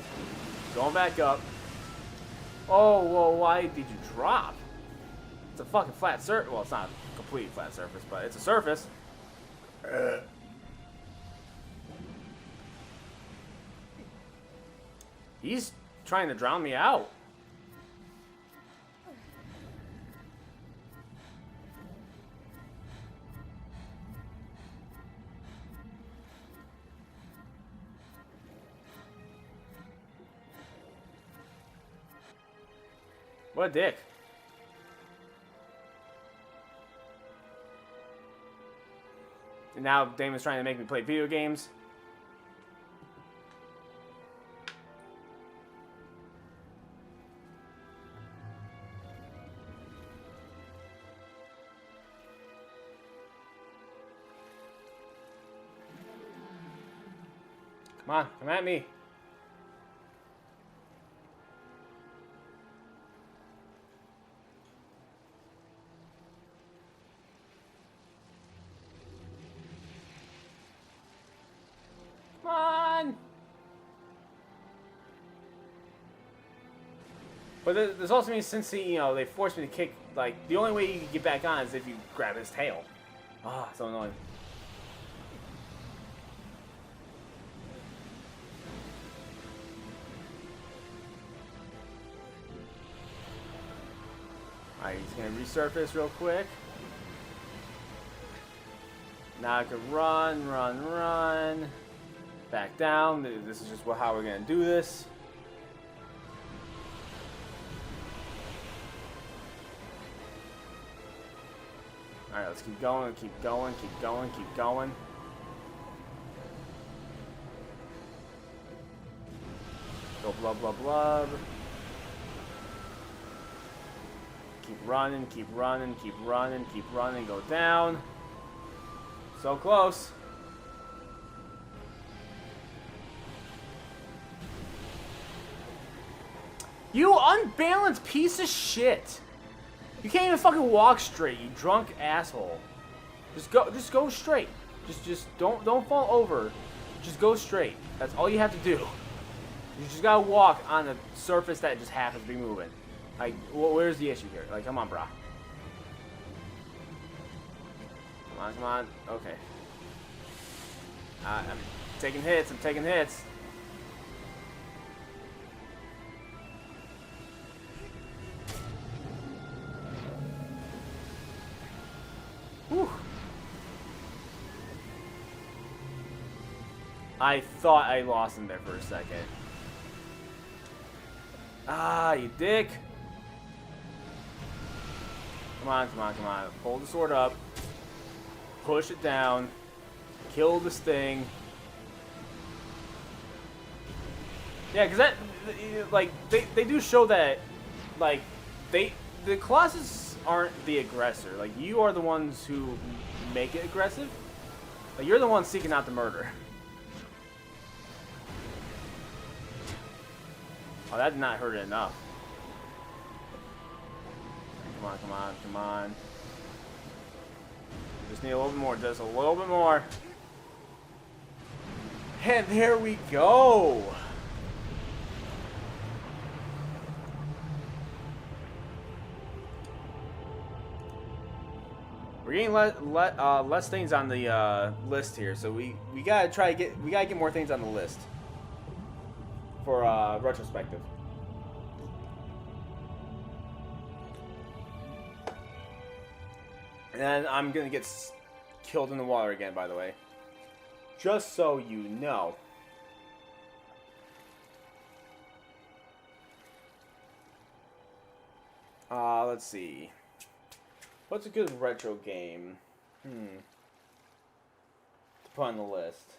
Speaker 1: Going back up. Oh, well, why did you drop? It's a fucking flat surface. Well, it's not a complete flat surface, but it's a surface. He's trying to drown me out. What a dick. And now Damon's trying to make me play video games. Come on, come at me. Come on! But there's also me, since they forced me to kick, like, the only way you can get back on is if you grab his tail. Ah, so annoying. Alright, he's gonna resurface real quick. Now I can run, run, run. Back down. This is just how we're gonna do this. Alright, let's keep going, keep going, keep going, keep going. Go blub, blub, blub. Keep running, keep running, keep running, keep running, go down. So close. You unbalanced piece of shit. You can't even fucking walk straight, you drunk asshole. Just go straight. Just don't fall over. Just go straight. That's all you have to do. You just gotta walk on a surface that just happens to be moving. Like, where's the issue here? Like, come on, brah. Come on, come on. Okay. I'm taking hits. I'm taking hits. Whew. I thought I lost him there for a second. Ah, you dick. Come on, come on, come on. Hold the sword up. Push it down. Kill this thing. Yeah, because that, like, they do show that, like, the Colossus aren't the aggressor. Like, you are the ones who make it aggressive. Like, you're the one seeking out the murder. Oh, that did not hurt it enough. Come on, come on, come on. need a little bit more, just a little bit more. And there we go. We're getting less things on the list here, so we gotta try to get more things on the list for retrospective. And I'm gonna get killed in the water again, by the way. Just so you know. Let's see. What's a good retro game? To put on the list.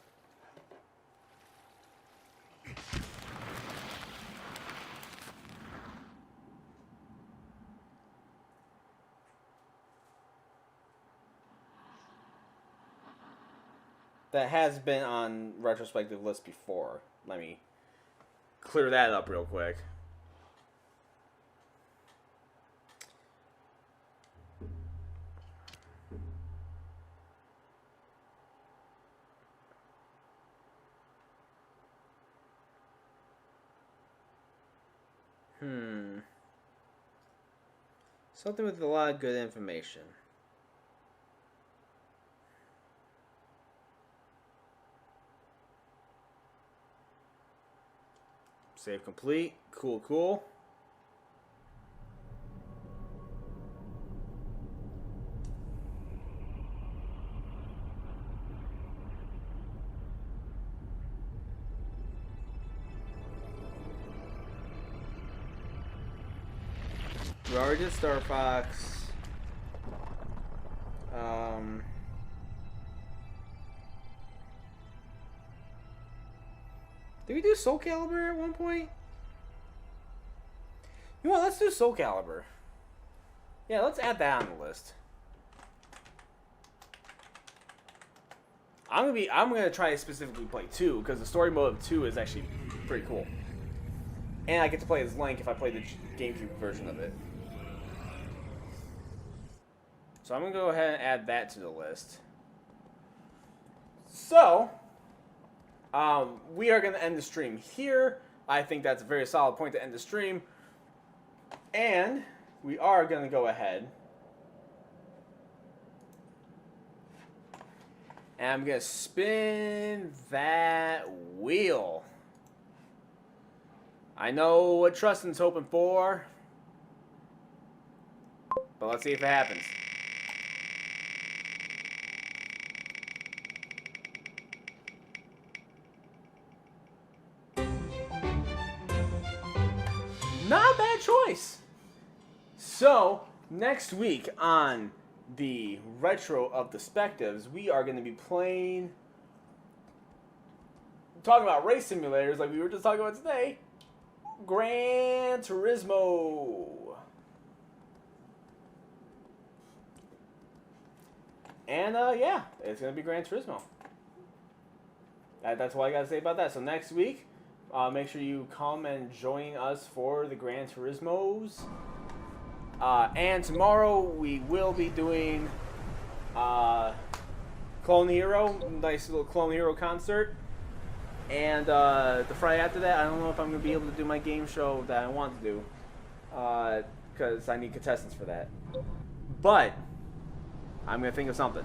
Speaker 1: That has been on retrospective lists before. Let me clear that up real quick. Something with a lot of good information. Save complete. Cool, cool. We already did Star Fox. Did we do Soul Calibur at one point? You know what? Let's do Soul Calibur. Yeah, let's add that on the list. I'm gonna try to specifically play 2 because the story mode of 2 is actually pretty cool, and I get to play as Link if I play the GameCube version of it. So I'm gonna go ahead and add that to the list. So, we are gonna end the stream here. I think that's a very solid point to end the stream. And we are gonna go ahead and I'm gonna spin that wheel. I know what Trustin's hoping for, but let's see if it happens. Not a bad choice. So, next week on the Retro of the Spectives, we are going to be talking about race simulators like we were just talking about today, Gran Turismo. And, yeah, it's going to be Gran Turismo. That's all I got to say about that. So next week, make sure you come and join us for the Gran Turismos. And tomorrow we will be doing Clone Hero, nice little Clone Hero concert. And the Friday after that, I don't know if I'm going to be able to do my game show that I want to do, because I need contestants for that. But I'm going to think of something.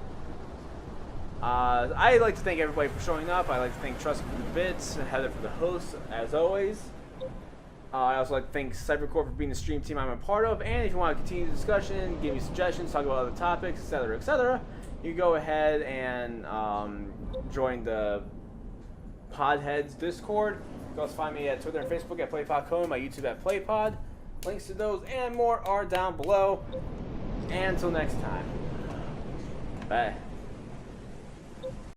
Speaker 1: I'd like to thank everybody for showing up. I'd like to thank Trust for the bits, and Heather for the host, as always. I also like to thank CyberCore for being the stream team I'm a part of. And if you want to continue the discussion, give me suggestions, talk about other topics, etc., you go ahead and join the Podheads Discord. You can also find me at Twitter and Facebook at PlayPodCode, my YouTube at PlayPod. Links to those and more are down below. And until next time, bye.